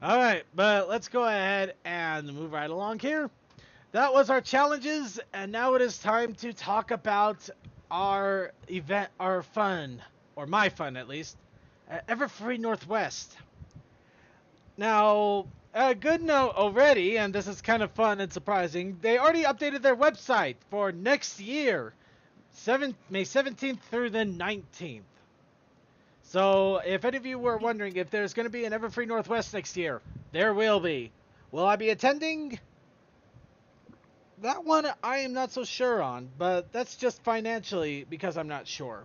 Alright, but let's go ahead and move right along here. That was our challenges, and now it is time to talk about our event, our fun, or my fun at least, at Everfree Northwest. Now, a good note already, and this is kind of fun and surprising, they already updated their website for next year, May 17th through the 19th. So, if any of you were wondering if there's going to be an Everfree Northwest next year, there will be. Will I be attending? That one I am not so sure on, but that's just financially because I'm not sure.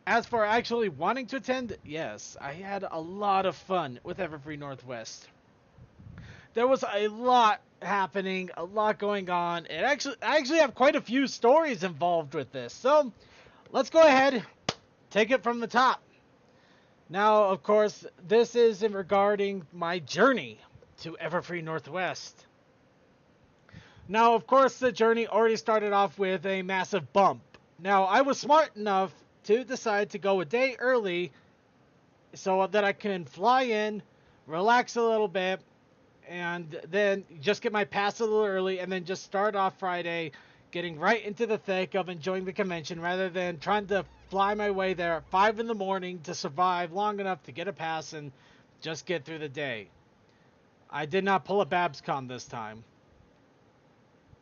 As for actually wanting to attend, yes, I had a lot of fun with Everfree Northwest. There was a lot happening, a lot going on. I actually have quite a few stories involved with this. So, let's go ahead, take it from the top. Now, of course, this is in regarding my journey to Everfree Northwest. Now, of course, the journey already started off with a massive bump. Now, I was smart enough to decide to go a day early so that I can fly in, relax a little bit, and then just get my pass a little early, and then just start off Friday getting right into the thick of enjoying the convention rather than trying to fly my way there at 5 in the morning to survive long enough to get a pass and just get through the day. I did not pull a BabsCon this time.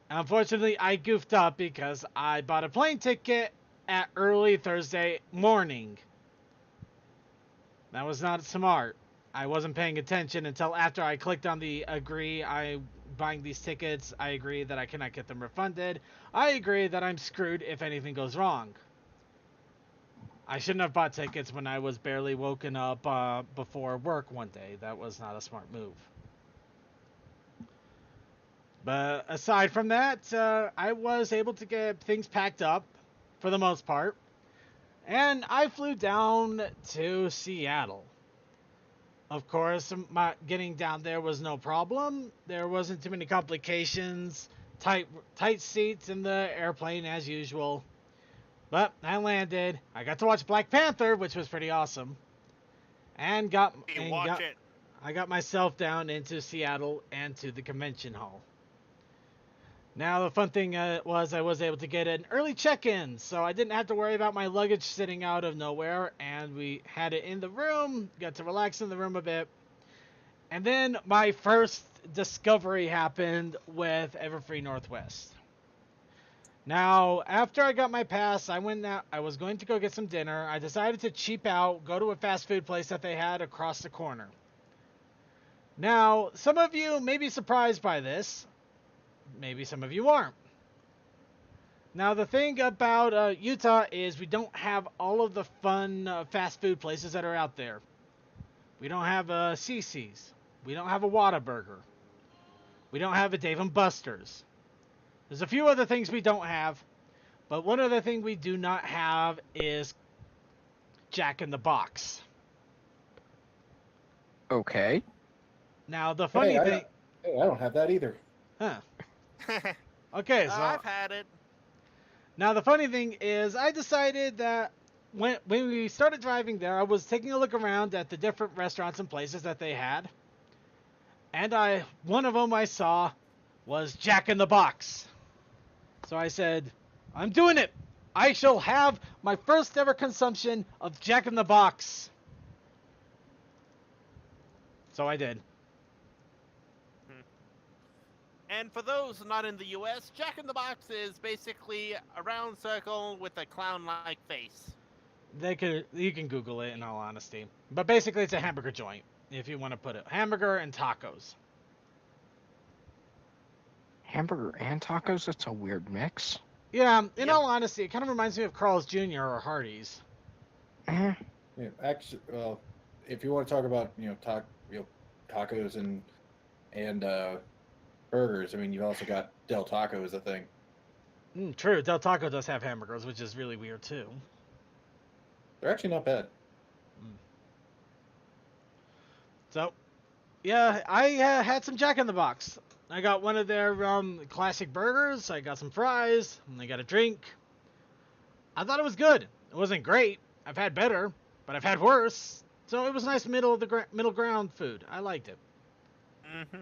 Unfortunately, I goofed up because I bought a plane ticket at early Thursday morning. That was not smart. I wasn't paying attention until after I clicked on the agree. I'm buying these tickets. I agree that I cannot get them refunded. I agree that I'm screwed if anything goes wrong. I shouldn't have bought tickets when I was barely woken up before work one day. That was not a smart move. But aside from that, I was able to get things packed up for the most part. And I flew down to Seattle. Of course, getting down there was no problem. There wasn't too many complications. Tight seats in the airplane as usual. But I landed. I got to watch Black Panther, which was pretty awesome. And I got myself down into Seattle and to the convention hall. Now, the fun thing was I was able to get an early check-in, so I didn't have to worry about my luggage sitting out of nowhere, and we had it in the room, got to relax in the room a bit. And then my first discovery happened with Everfree Northwest. Now, after I got my pass, I was going to go get some dinner. I decided to cheap out, go to a fast food place that they had across the corner. Now, some of you may be surprised by this. Maybe some of you aren't. Now, the thing about Utah is we don't have all of the fun fast food places that are out there. We don't have a CC's. We don't have a Whataburger. We don't have a Dave & Buster's. There's a few other things we don't have, but one other thing we do not have is Jack in the Box. Okay. Now, the funny thing... I don't have that either. Huh. Okay, so... I've had it. Now, the funny thing is, I decided that when we started driving there, I was taking a look around at the different restaurants and places that they had. And one of them I saw was Jack in the Box. So I said, I'm doing it. I shall have my first ever consumption of Jack in the Box. So I did. And for those not in the U.S., Jack in the Box is basically a round circle with a clown-like face. You can Google it in all honesty. But basically it's a hamburger joint, if you want to put it. Hamburger and tacos. Hamburger and tacos? That's a weird mix. Yeah, in all honesty, it kind of reminds me of Carl's Jr. or Hardee's. Eh. Yeah, actually, well, if you want to talk about tacos and burgers, I mean, you've also got Del Taco as a thing. True, Del Taco does have hamburgers, which is really weird too. They're actually not bad. So, yeah, I had some Jack in the Box. I got one of their classic burgers. I got some fries, and I got a drink. I thought it was good. It wasn't great. I've had better, but I've had worse. So it was nice middle ground food. I liked it. Mm-hmm.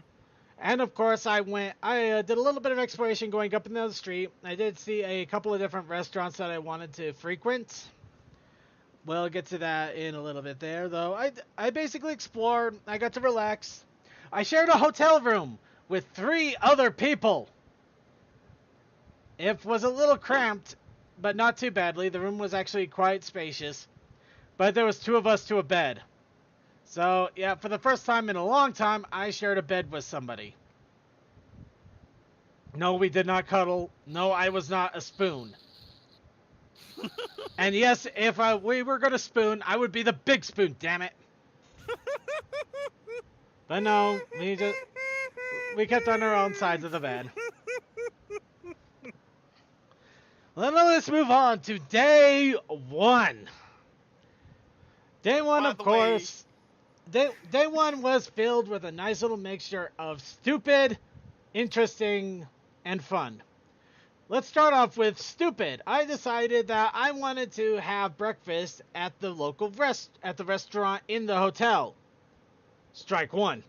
And of course, I did a little bit of exploration going up and down the street. I did see a couple of different restaurants that I wanted to frequent. We'll get to that in a little bit there, though. I basically explored. I got to relax. I shared a hotel room with 3 other people. It was a little cramped, but not too badly. The room was actually quite spacious. But there was 2 of us to a bed. So, yeah, for the first time in a long time, I shared a bed with somebody. No, we did not cuddle. No, I was not a spoon. And yes, if we were going to spoon, I would be the big spoon, damn it. But no, we kept on our own sides of the bed. Well, let's move on to day 1. Day 1, of course. Day 1 was filled with a nice little mixture of stupid, interesting, and fun. Let's start off with stupid. I decided that I wanted to have breakfast at the local restaurant in the hotel. Strike 1.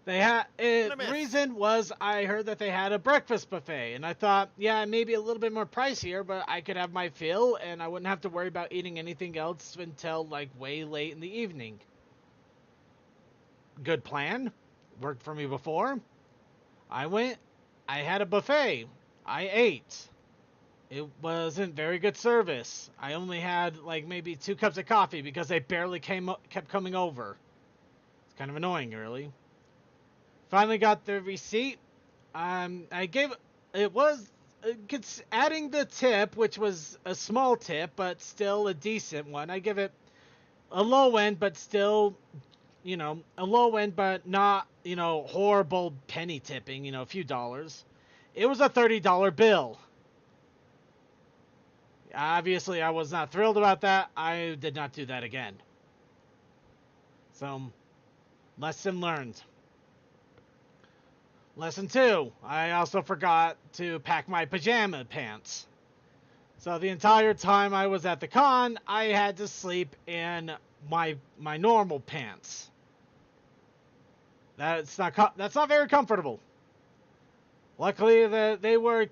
The reason was I heard that they had a breakfast buffet, and I thought, yeah, maybe a little bit more pricier, but I could have my fill, and I wouldn't have to worry about eating anything else until, like, way late in the evening. Good plan. Worked for me before. I went. I had a buffet. I ate. It wasn't very good service. I only had, like, maybe 2 cups of coffee because they barely kept coming over. It's kind of annoying, really. Finally got the receipt. I gave it was adding the tip, which was a small tip, but still a decent one. I give it a low end, but still, a low end, but not, horrible penny tipping. A few dollars. It was a $30 bill. Obviously, I was not thrilled about that. I did not do that again. So, lesson learned. Lesson 2, I also forgot to pack my pajama pants. So the entire time I was at the con, I had to sleep in my normal pants. That's not very comfortable. Luckily, they were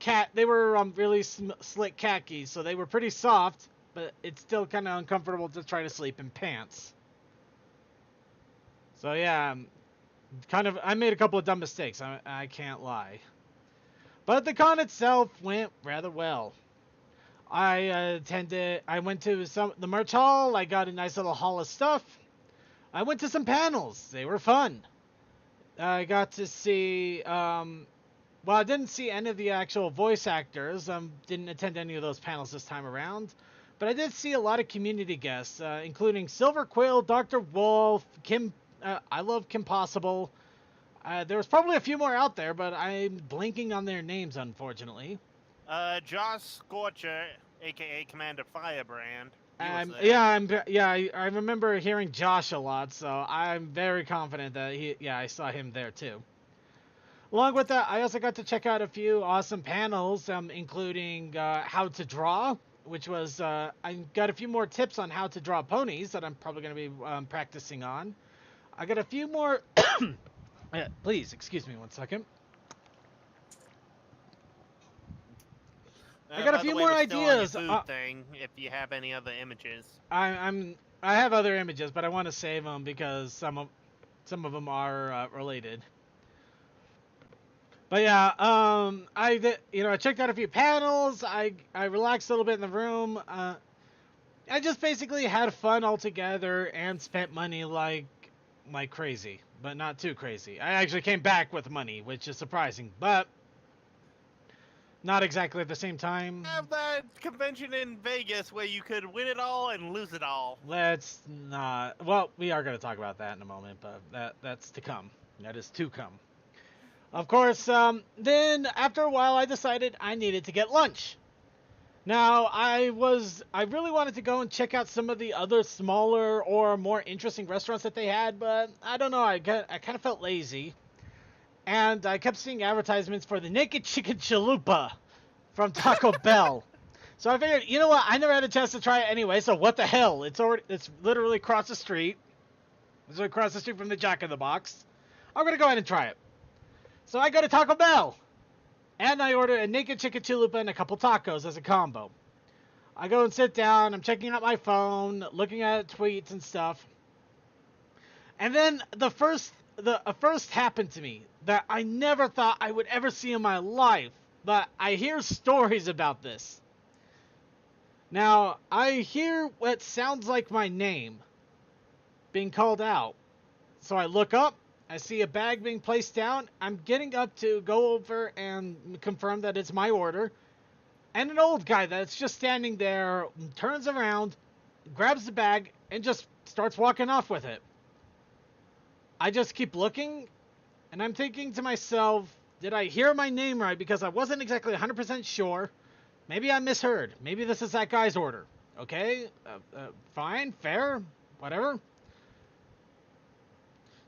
really slick khakis, so they were pretty soft, but it's still kind of uncomfortable to try to sleep in pants. So yeah, I made a couple of dumb mistakes, I can't lie. But the con itself went rather well. I went to the merch hall, I got a nice little haul of stuff. I went to some panels, they were fun. I got to see, I didn't see any of the actual voice actors, didn't attend any of those panels this time around. But I did see a lot of community guests, including Silver Quill, Dr. Wolf, I love Kim Possible. There was probably a few more out there, but I'm blanking on their names, unfortunately. Josh Scorcher, aka Commander Firebrand. I remember hearing Josh a lot, so I'm very confident that I saw him there too. Along with that, I also got to check out a few awesome panels, including how to draw, which was, I got a few more tips on how to draw ponies that I'm probably going to be practicing on. I got a few more... Please, excuse me one second. I got a few more ideas. Thing, if you have any other images. I have other images, but I want to save them because some of them are related. But yeah, I checked out a few panels. I relaxed a little bit in the room. I just basically had fun altogether and spent money like crazy, but not too crazy. I actually came back with money, which is surprising, but not exactly at the same time. Have that convention in Vegas where you could win it all and lose it all. Let's not. Well, we are going to talk about that in a moment, but that's to come. That is to come. Of course, then after a while, I decided I needed to get lunch. Now, I really wanted to go and check out some of the other smaller or more interesting restaurants that they had, but I don't know, I kind of felt lazy. And I kept seeing advertisements for the Naked Chicken Chalupa from Taco Bell. So I figured, you know what, I never had a chance to try it anyway, so what the hell? It's literally across the street. It's across the street from the Jack in the Box. I'm gonna go ahead and try it. So I go to Taco Bell, and I order a naked chicken chalupa and a couple tacos as a combo. I go and sit down. I'm checking out my phone, looking at tweets and stuff. And then the first happened to me that I never thought I would ever see in my life, but I hear stories about this. Now, I hear what sounds like my name being called out. So I look up, I see a bag being placed down. I'm getting up to go over and confirm that it's my order. And an old guy that's just standing there turns around, grabs the bag, and just starts walking off with it. I just keep looking, and I'm thinking to myself, did I hear my name right? Because I wasn't exactly 100% sure. Maybe I misheard. Maybe this is that guy's order. Okay, fine, fair, whatever.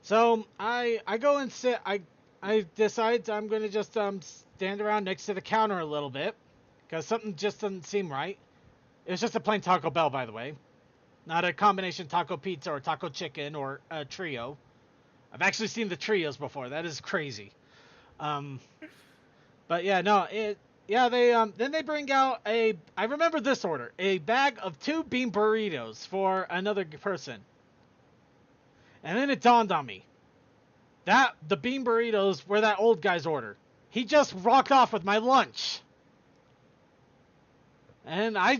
So I go and sit. I decide I'm gonna just stand around next to the counter a little bit because something just doesn't seem right. It was just a plain Taco Bell, by the way, not a combination taco pizza or taco chicken or a trio. I've actually seen the trios before. That is crazy. But yeah, no, they then they bring out I remember this order, a bag of 2 bean burritos for another person. And then it dawned on me that the bean burritos were that old guy's order. He just rocked off with my lunch. And I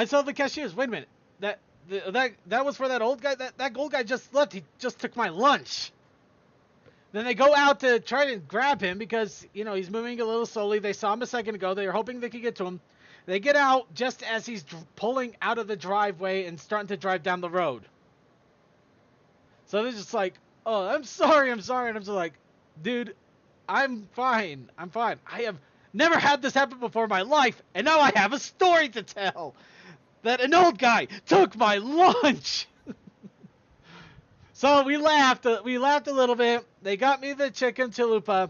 saw the cashiers. Wait a minute. That was for that old guy. That old guy just left. He just took my lunch. Then they go out to try to grab him because, he's moving a little slowly. They saw him a second ago. They were hoping they could get to him. They get out just as he's pulling out of the driveway and starting to drive down the road. So they're just like, oh, I'm sorry. And I'm just like, dude, I'm fine. I have never had this happen before in my life, and now I have a story to tell. That an old guy took my lunch. So we laughed a little bit. They got me the chicken chalupa.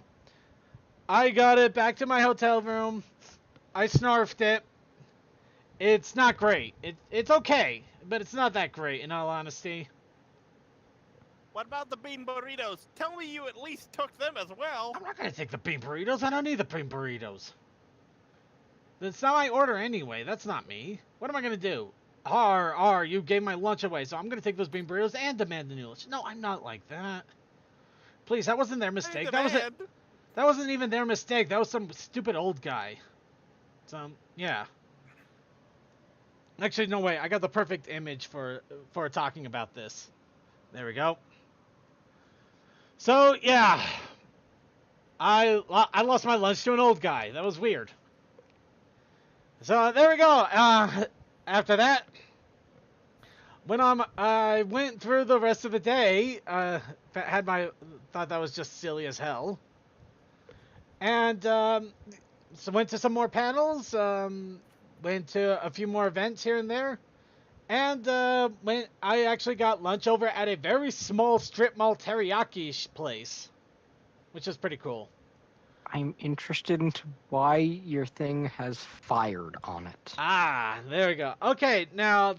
I got it back to my hotel room. I snarfed it. It's not great. It's okay, but it's not that great in all honesty. What about the bean burritos? Tell me you at least took them as well. I'm not going to take the bean burritos. I don't need the bean burritos. That's not my order anyway. That's not me. What am I going to do? You gave my lunch away, so I'm going to take those bean burritos and demand the new lunch. No, I'm not like that. Please, that wasn't their mistake. That wasn't even their mistake. That was some stupid old guy. So, yeah. Actually, no way. I got the perfect image for talking about this. There we go. So, yeah. I lost my lunch to an old guy. That was weird. So, there we go. After that, I went through the rest of the day. Thought that was just silly as hell. And so went to some more panels. Went to a few more events here and there. And I actually got lunch over at a very small strip mall teriyaki place, which is pretty cool. I'm interested into why your thing has fired on it. Ah, there we go. Okay, now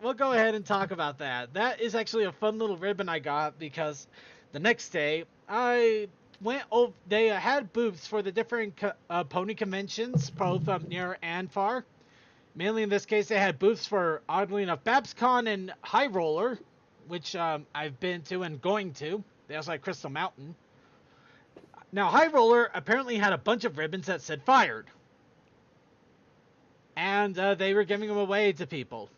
we'll go ahead and talk about that. That is actually a fun little ribbon I got because the next day I went over. They had booths for the different pony conventions, both near and far. Mainly in this case, they had booths for, oddly enough, BabsCon and High Roller, which I've been to and going to. They also had Crystal Mountain. Now, High Roller apparently had a bunch of ribbons that said fired. And they were giving them away to people.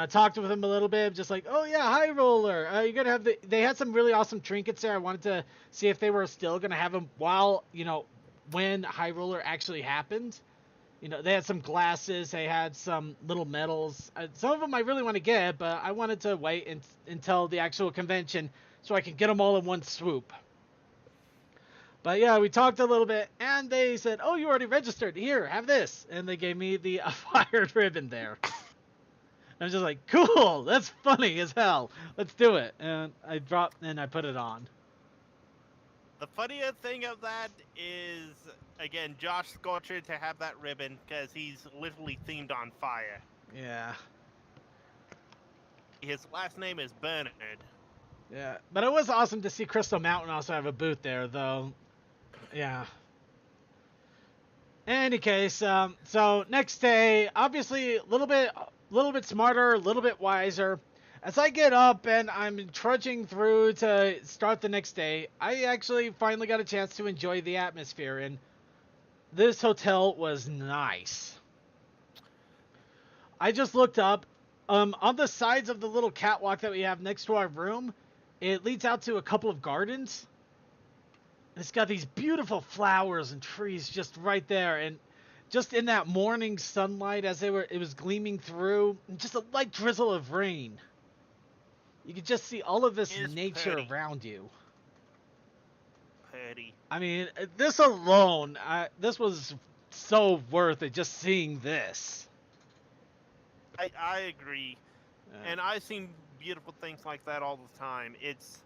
Talked with them a little bit, just like, oh yeah, High Roller. You're going to have they had some really awesome trinkets there. I wanted to see if they were still going to have them while, when High Roller actually happened. They had some glasses, they had some little medals. Some of them I really want to get, but I wanted to wait until the actual convention so I could get them all in one swoop. But yeah, we talked a little bit, and they said, oh, you already registered. Here, have this. And they gave me the fired ribbon there. I'm just like, cool, that's funny as hell. Let's do it. And I dropped and I put it on. The funniest thing of that is, again, Josh Scorcher to have that ribbon because he's literally themed on fire. Yeah. His last name is Bernard. Yeah, but it was awesome to see Crystal Mountain also have a booth there, though. Yeah. In any case, so next day, obviously a little bit smarter, a little bit wiser. As I get up and I'm trudging through to start the next day, I actually finally got a chance to enjoy the atmosphere, and this hotel was nice. I just looked up. On the sides of the little catwalk that we have next to our room, it leads out to a couple of gardens. It's got these beautiful flowers and trees just right there, and just in that morning sunlight as it was gleaming through, and just a light drizzle of rain. You could just see all of this It's nature pretty. around you. Pretty. I mean, this alone, this was so worth it just seeing this. I agree. Yeah. And I've seen beautiful things like that all the time. It's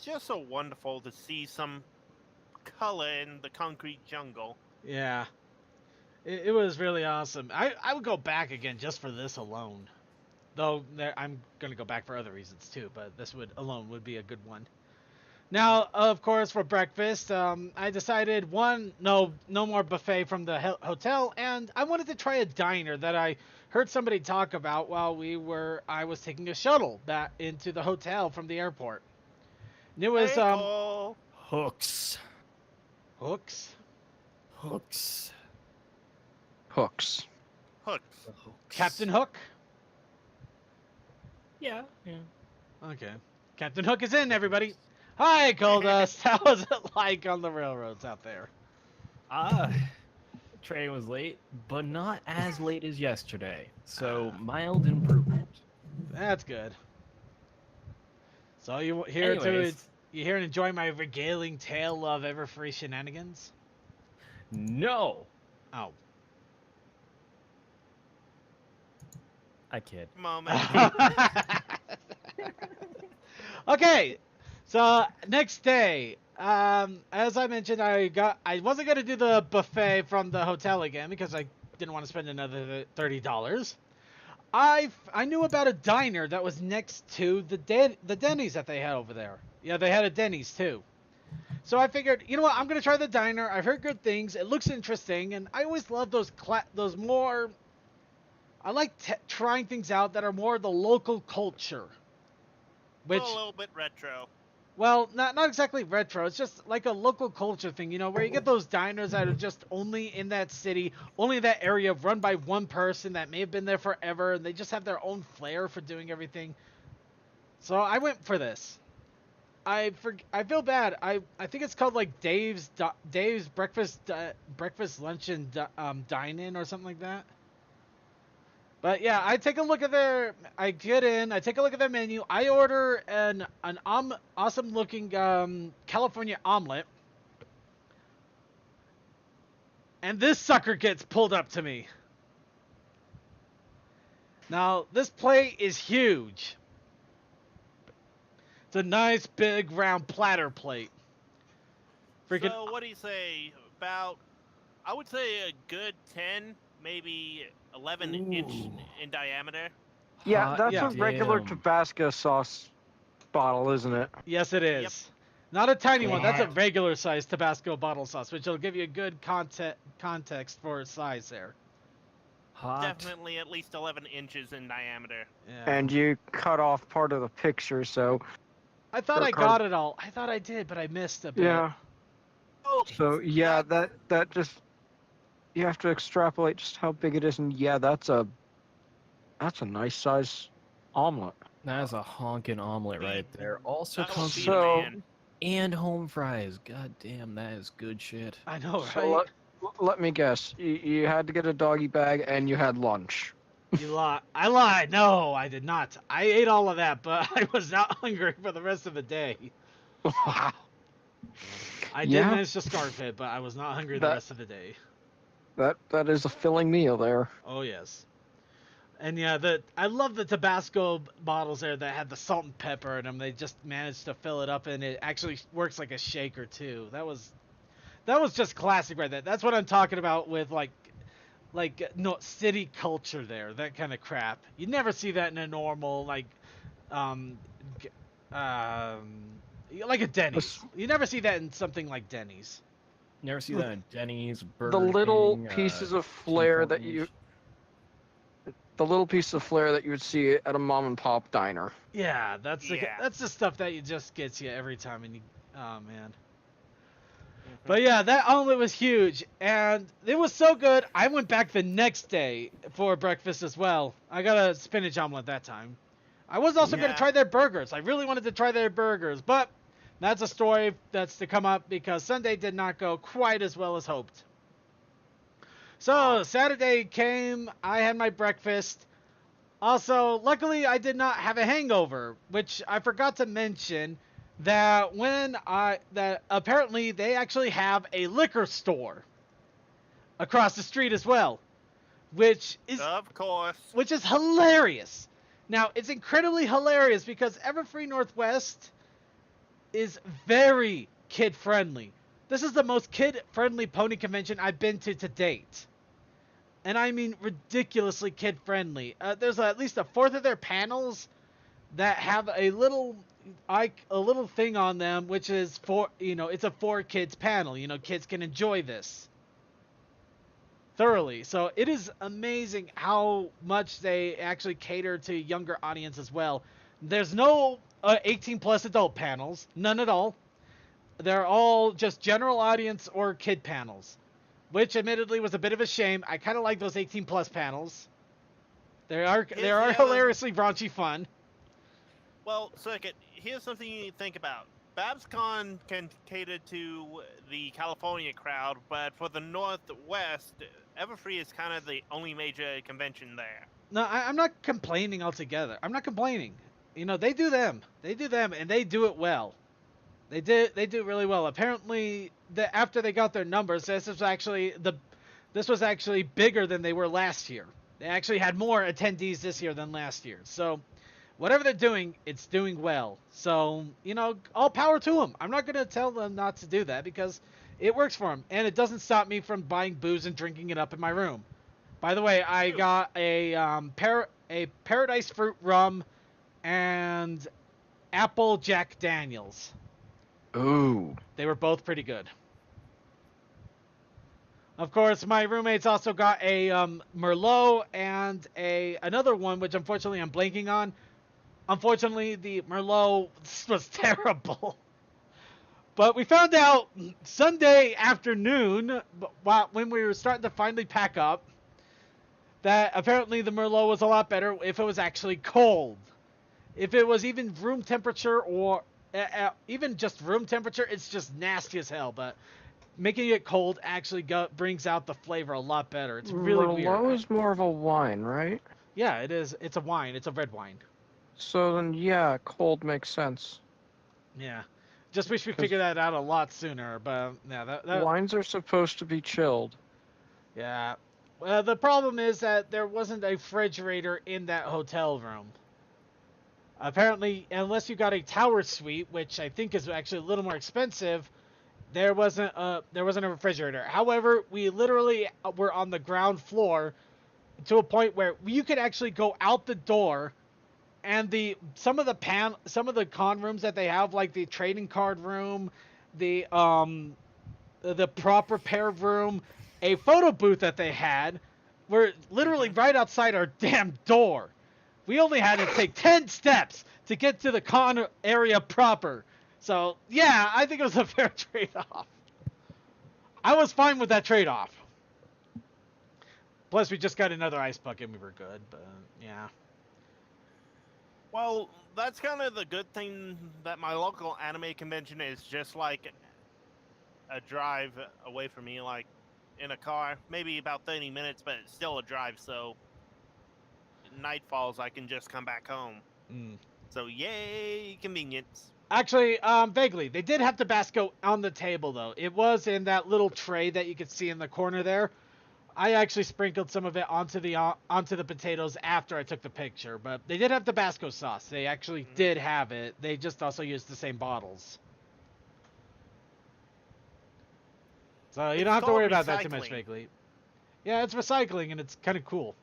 just so wonderful to see some color in the concrete jungle. Yeah. It was really awesome. I would go back again just for this alone. Though I'm going to go back for other reasons too, but this would be a good one. Now, of course, for breakfast, I decided no more buffet from the hotel, and I wanted to try a diner that I heard somebody talk about while I was taking a shuttle back into the hotel from the airport. And it was Hey, Cole. Hooks. Hooks. Hooks. Hooks. Hooks. The hooks. Captain Hook. Yeah. Okay, Captain Hook is in, everybody. Hi, Goldust. How was it like on the railroads out there? Train was late, but not as late as yesterday. So mild improvement. That's good. So you here Anyways, and enjoy my regaling tale of Everfree shenanigans? no, Oh. I kid. Moment. Okay, so next day, as I mentioned, I wasn't gonna do the buffet from the hotel again because I didn't want to spend another $30. I knew about a diner that was next to the Denny's that they had over there. Yeah, they had a Denny's too. So I figured, you know what, I'm gonna try the diner. I've heard good things. It looks interesting, and I always love those more. I like trying things out that are more the local culture. Which, A little bit retro. well, not exactly retro. It's just like a local culture thing, where you get those diners that are just only in that city, only that area, run by one person that may have been there forever, and they just have their own flair for doing everything. So I went for this. I feel bad. I think it's called like Dave's breakfast lunch and dine-in or something like that. But yeah, I take a look at I take a look at their menu. I order an awesome looking California omelet. And this sucker gets pulled up to me. Now, this plate is huge. It's a nice big round platter plate. Freaking So what do you say about? I would say a good 10, maybe 11-inch Ooh. in diameter. Yeah, Hot that's a regular damn. Tabasco sauce bottle, isn't it? Yes, it is. Yep. Not a tiny one. That's a Yeah. regular size Tabasco bottle sauce, which will give you a good context for size there. Hot. Definitely at least 11 inches in diameter. Yeah. And you cut off part of the picture, so I thought or I card- got it all. I thought I did, but I missed a bit. yeah. Oh, So yeah, that just you have to extrapolate just how big it is, and yeah, that's a nice size omelet. That's a honkin' omelet right there. Also That'll comes feed So- a man. and home fries. God damn, that is good shit. I know, right? So let me guess, you had to get a doggy bag and you had lunch. You lied. I lied. No, I did not. I ate all of that, but I was not hungry for the rest of the day. Wow. I did Yeah. manage to scarf it, but I was not hungry the That- rest of the day. That is a filling meal there. Oh yes. And yeah, I love the Tabasco bottles there that have the salt and pepper in them. They just managed to fill it up, and it actually works like a shaker too. That was just classic right there. That's what I'm talking about with like no city culture there, that kind of crap. You never see that in a normal like like a Denny's. You never see that in something like Denny's. Never see that at Denny's, Burger The little King, pieces of Tim flair that Hortons. the little piece of flair that you would see at a mom and pop diner. Yeah, that's Yeah. that's the stuff that you just gets you every time, and you, oh man. Mhm. But yeah, that omelet was huge, and it was so good. I went back the next day for breakfast as well. I got a spinach omelet that time. I was also going to Yeah. try their burgers. I really wanted to try their burgers, but that's a story that's to come up because Sunday did not go quite as well as hoped. So Saturday came, I had my breakfast. Also, luckily I did not have a hangover, which I forgot to mention that that apparently they actually have a liquor store across the street as well, which is Of course. hilarious. Now, it's incredibly hilarious because Everfree Northwest is very kid-friendly. This is the most kid-friendly pony convention I've been to date. And I mean ridiculously kid-friendly. There's at least a fourth of their panels that have a little thing on them, which is for, it's a for kids panel. Kids can enjoy this thoroughly. So it is amazing how much they actually cater to younger audience as well. There's no 18 plus adult panels, none at all. They're all just general audience or kid panels, which admittedly was a bit of a shame. I kind of like those 18 plus panels. They are hilariously raunchy fun. Well, Circuit, here's something you need to think about. BabsCon can cater to the California crowd, but for the Northwest, Everfree is kind of the only major convention there. No, I'm not complaining altogether. I'm not complaining. They do them. They do them, and they do it well. They do really well. Apparently, after they got their numbers, this was actually bigger than they were last year. They actually had more attendees this year than last year. So, whatever they're doing, it's doing well. So, all power to them. I'm not going to tell them not to do that because it works for them. And it doesn't stop me from buying booze and drinking it up in my room. By the way, I got a Paradise Fruit Rum and Apple Jack Daniels. Ooh. They were both pretty good. Of course, my roommates also got a Merlot and another one, which unfortunately I'm blanking on. Unfortunately, the Merlot was terrible. But we found out Sunday afternoon, when we were starting to finally pack up, that apparently the Merlot was a lot better if it was actually cold. If it was even room temperature or even just room temperature, it's just nasty as hell. But making it cold actually brings out the flavor a lot better. It's really weird. Merlot is more of a wine, right? Yeah, it is. It's a wine. It's a red wine. So then, yeah, cold makes sense. Yeah. Just wish we figured that out a lot sooner. But yeah, that wines are supposed to be chilled. Yeah. Well, the problem is that there wasn't a refrigerator in that hotel room. Apparently, unless you got a tower suite, which I think is actually a little more expensive, there wasn't a refrigerator. However, we literally were on the ground floor to a point where you could actually go out the door, and some of the con rooms that they have, like the trading card room, the prop repair room, a photo booth that they had, were literally right outside our damn door. We only had to take 10 steps to get to the con area proper. So, yeah, I think it was a fair trade-off. I was fine with that trade-off. Plus, we just got another ice bucket and we were good, but, yeah. Well, that's kind of the good thing that my local anime convention is just like a drive away from me, like in a car. Maybe about 30 minutes, but it's still a drive, so night falls, I can just come back home. So yay, convenience. Actually, vaguely, they did have Tabasco on the table though. It was in that little tray that you could see in the corner there. I actually sprinkled some of it onto the potatoes after I took the picture, but they did have Tabasco sauce. They actually did have it. They just also used the same bottles. So you don't have to worry about that too much, vaguely. Yeah, it's recycling and it's kind of cool.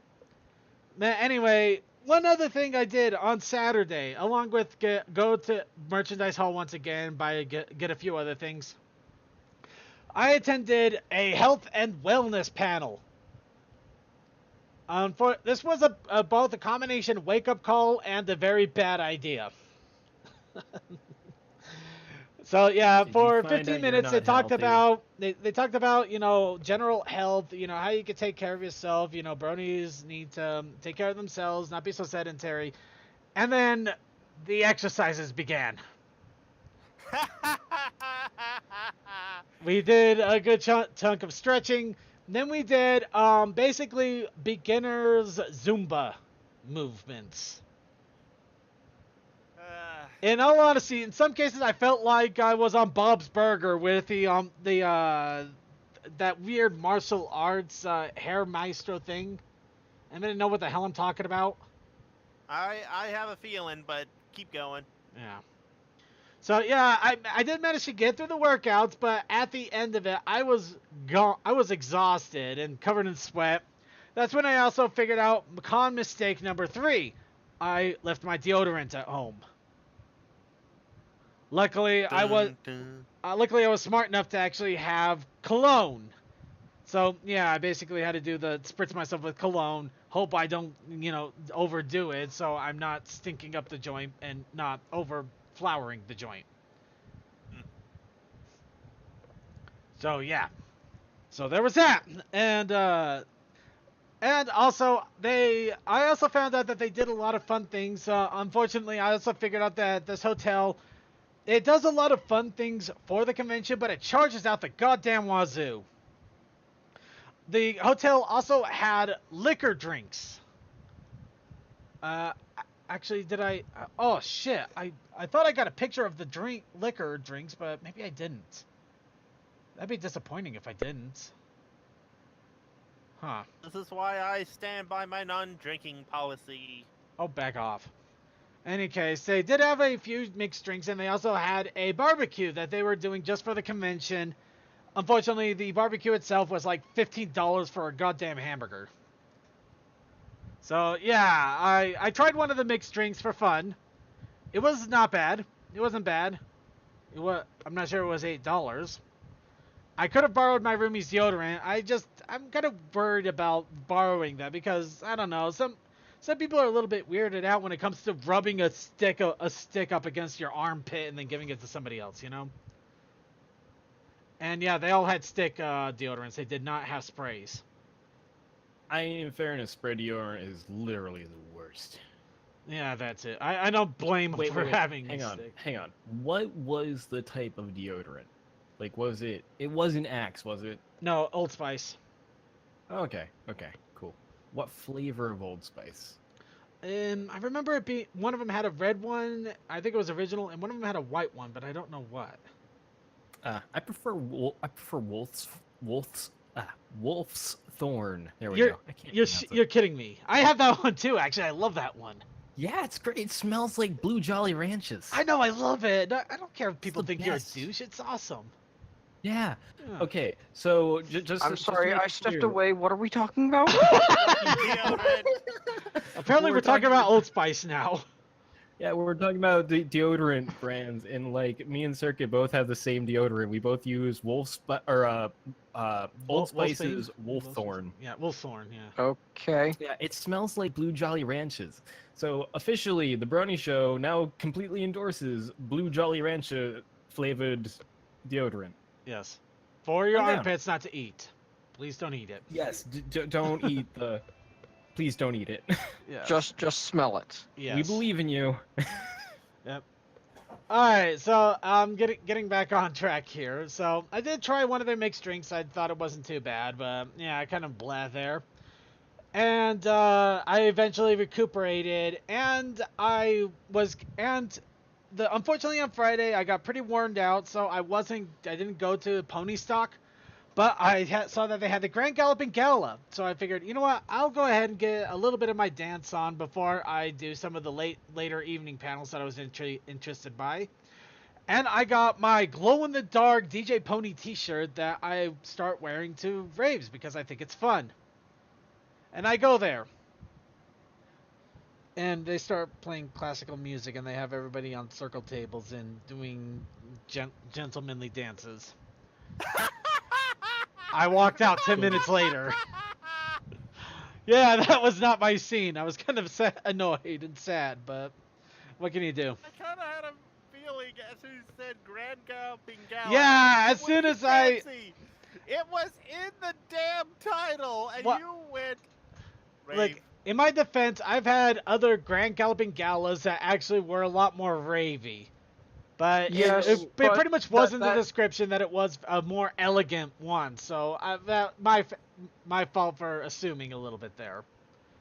Anyway, one other thing I did on Saturday, along with go to merchandise hall once again, get a few other things. I attended a health and wellness panel. This was both a combination wake up call and a very bad idea. So yeah, Did you for find 15 out you're minutes they not talked healthy? about they talked about general health, how you can take care of yourself. Bronies need to take care of themselves, not be so sedentary, and then the exercises began. We did a good chunk of stretching. Then we did basically beginners Zumba movements. In all honesty, in some cases, I felt like I was on Bob's Burger with that weird martial arts hair maestro thing. I didn't know what the hell I'm talking about. I have a feeling, but keep going. Yeah. So yeah, I did manage to get through the workouts, but at the end of it, I was exhausted and covered in sweat. That's when I also figured out con mistake number 3. I left my deodorant at home. Luckily, I was smart enough to actually have cologne. So yeah, I basically had to do the spritz myself with cologne. Hope I don't overdo it, so I'm not stinking up the joint and not over flowering the joint. So yeah, so there was that, and also I also found out that they did a lot of fun things. Unfortunately, I also figured out that this hotel, it does a lot of fun things for the convention, but it charges out the goddamn wazoo. The hotel also had liquor drinks. Actually, did I? Oh shit! I thought I got a picture of the liquor drinks, but maybe I didn't. That'd be disappointing if I didn't. Huh. This is why I stand by my non-drinking policy. Oh, back off. Any case, they did have a few mixed drinks, and they also had a barbecue that they were doing just for the convention. Unfortunately, the barbecue itself was like $15 for a goddamn hamburger. So, yeah, I tried one of the mixed drinks for fun. It was not bad. It wasn't bad. I'm not sure it was $8. I could have borrowed my roomie's deodorant. I'm kind of worried about borrowing that because, I don't know, some people are a little bit weirded out when it comes to rubbing a stick up against your armpit and then giving it to somebody else, And yeah, they all had stick deodorants. They did not have sprays. In fairness, spray deodorant is literally the worst. Yeah, that's it. I don't blame them for having stick. Hang on. What was the type of deodorant? Like, was it? It wasn't Axe, was it? No, Old Spice. Okay, cool. What flavor of Old Spice? I remember it being one of them had a red one. I think it was original, and one of them had a white one, but I don't know what. I prefer Wolf's Thorn. There we go. You're kidding me. I have that one too. Actually, I love that one. Yeah, it's great. It smells like Blue Jolly Ranches. I know. I love it. I don't care if people think best. you're a douche. It's awesome. Yeah. Okay. So just. I'm sorry, I stepped away. What are we talking about? Apparently, we're talking about Old Spice now. Yeah, we're talking about the deodorant brands, and like me and Circuit both have the same deodorant. We both use Old Spice's Wolfthorn. Yeah, Wolfthorn. Yeah. Okay. Yeah, it smells like Blue Jolly Ranches. So officially, the Brony Show now completely endorses Blue Jolly Rancher flavored deodorant. Yes. For your armpits, not to eat. Please don't eat it. Yes, don't eat the. Please don't eat it. Yeah. Just smell it. Yes. We believe in you. Yep. Alright, so getting back on track here. So I did try one of their mixed drinks. I thought it wasn't too bad, but yeah, I kind of blah there. And I eventually recuperated, and unfortunately on Friday I got pretty worn out, so I didn't go to Pony Stock. But I saw that they had the Grand Galloping Gala, so I figured, you know what, I'll go ahead and get a little bit of my dance on before I do some of the later evening panels that I was interested by. And I got my glow-in-the-dark DJ Pony t-shirt that I start wearing to raves because I think it's fun. And I go there. and they start playing classical music, and they have everybody on circle tables and doing gentlemanly dances. I walked out 10 minutes later. Yeah, that was not my scene. I was kind of annoyed and sad, but what can you do? I kind of had a feeling as you said Grand Galloping Gala. Yeah, it as would soon be as I... fancy. It was in the damn title, and What? you went rave. Like, in my defense, I've had other Grand Galloping Galas that actually were a lot more ravey. But Yes, it but pretty much was in the that description that it was a more elegant one. So that my fault for assuming a little bit there.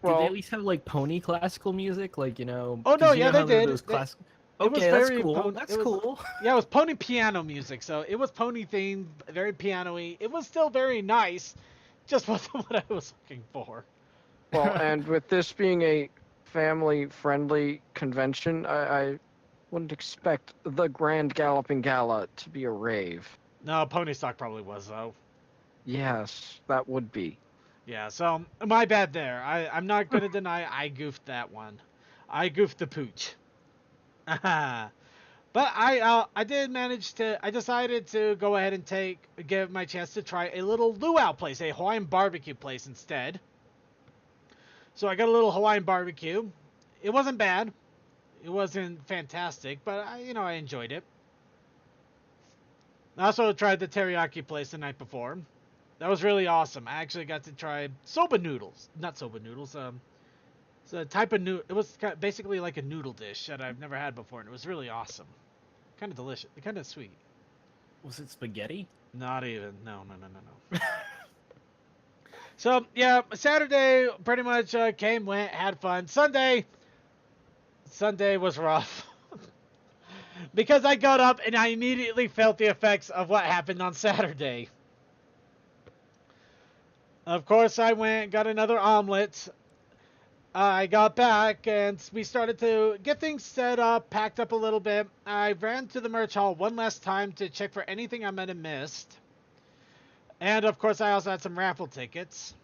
Did they well, at least have like pony classical music? Like, you know. Oh no, 'cause you yeah, know they how there are did. those They, class. it was Okay, that's very cool. pon- That's it was, cool. Yeah, it was pony piano music, so it was pony themed, very piano-y. It was still very nice, just wasn't what I was looking for. well, and with this being a family-friendly convention, I wouldn't expect the Grand Galloping Gala to be a rave. No, pony stock probably was though. Yes, that would be. Yeah, so my bad there. I'm not gonna deny I goofed that one. I goofed the pooch. But I did manage to. I decided to go ahead and give my chance to try a little luau place, a Hawaiian barbecue place instead. So I got a little Hawaiian barbecue. It wasn't bad. It wasn't fantastic, but I enjoyed it. I also tried the teriyaki place the night before. That was really awesome. I actually got to try soba noodles. Not soba noodles. It's a type of noodle. It was basically like a noodle dish that I've never had before, and it was really awesome. Kind of delicious. Kind of sweet. Was it spaghetti? Not even. No. So, yeah, Saturday pretty much came, went, had fun. Sunday was rough. Because I got up and I immediately felt the effects of what happened on Saturday. Of course, I went, got another omelet. I got back and we started to get things set up, packed up a little bit. I ran to the merch hall one last time to check for anything I might have missed. And of course, I also had some raffle tickets.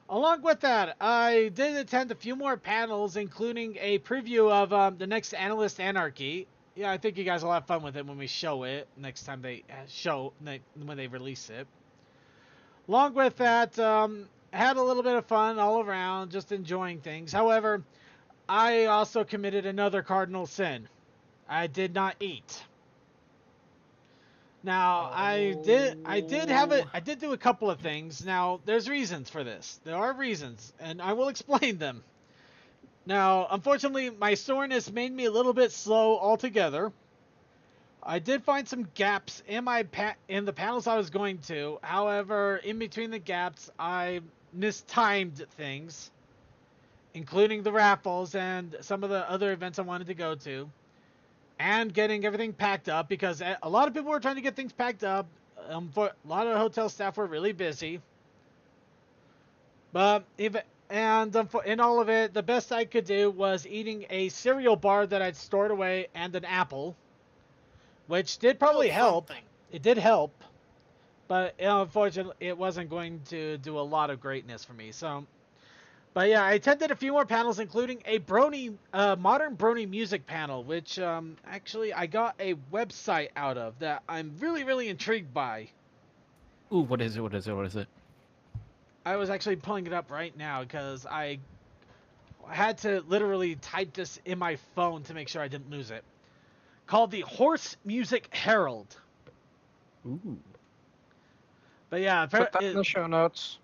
Along with that, I did attend a few more panels, including a preview of the next Analyst Anarchy. Yeah, I think you guys will have fun with it when we show it next time when they release it. Along with that, had a little bit of fun all around, just enjoying things. However, I also committed another cardinal sin. I did not eat. Now, I did do a couple of things. Now, there's reasons for this. There are reasons, and I will explain them. Now, unfortunately, my soreness made me a little bit slow altogether. I did find some gaps in in the panels I was going to. However, in between the gaps, I mistimed things, including the raffles and some of the other events I wanted to go to, and getting everything packed up because a lot of people were trying to get things packed up. A lot of hotel staff were really busy. But in all of it, the best I could do was eating a cereal bar that I'd stored away and an apple, which did probably help. Something. It did help, but unfortunately, it wasn't going to do a lot of greatness for me. So, but yeah, I attended a few more panels, including a Brony, modern Brony music panel, which actually I got a website out of that I'm really, really intrigued by. Ooh, what is it? I was actually pulling it up right now because I had to literally type this in my phone to make sure I didn't lose it. Called the Horse Music Herald. Ooh. But yeah, Put that in the show notes.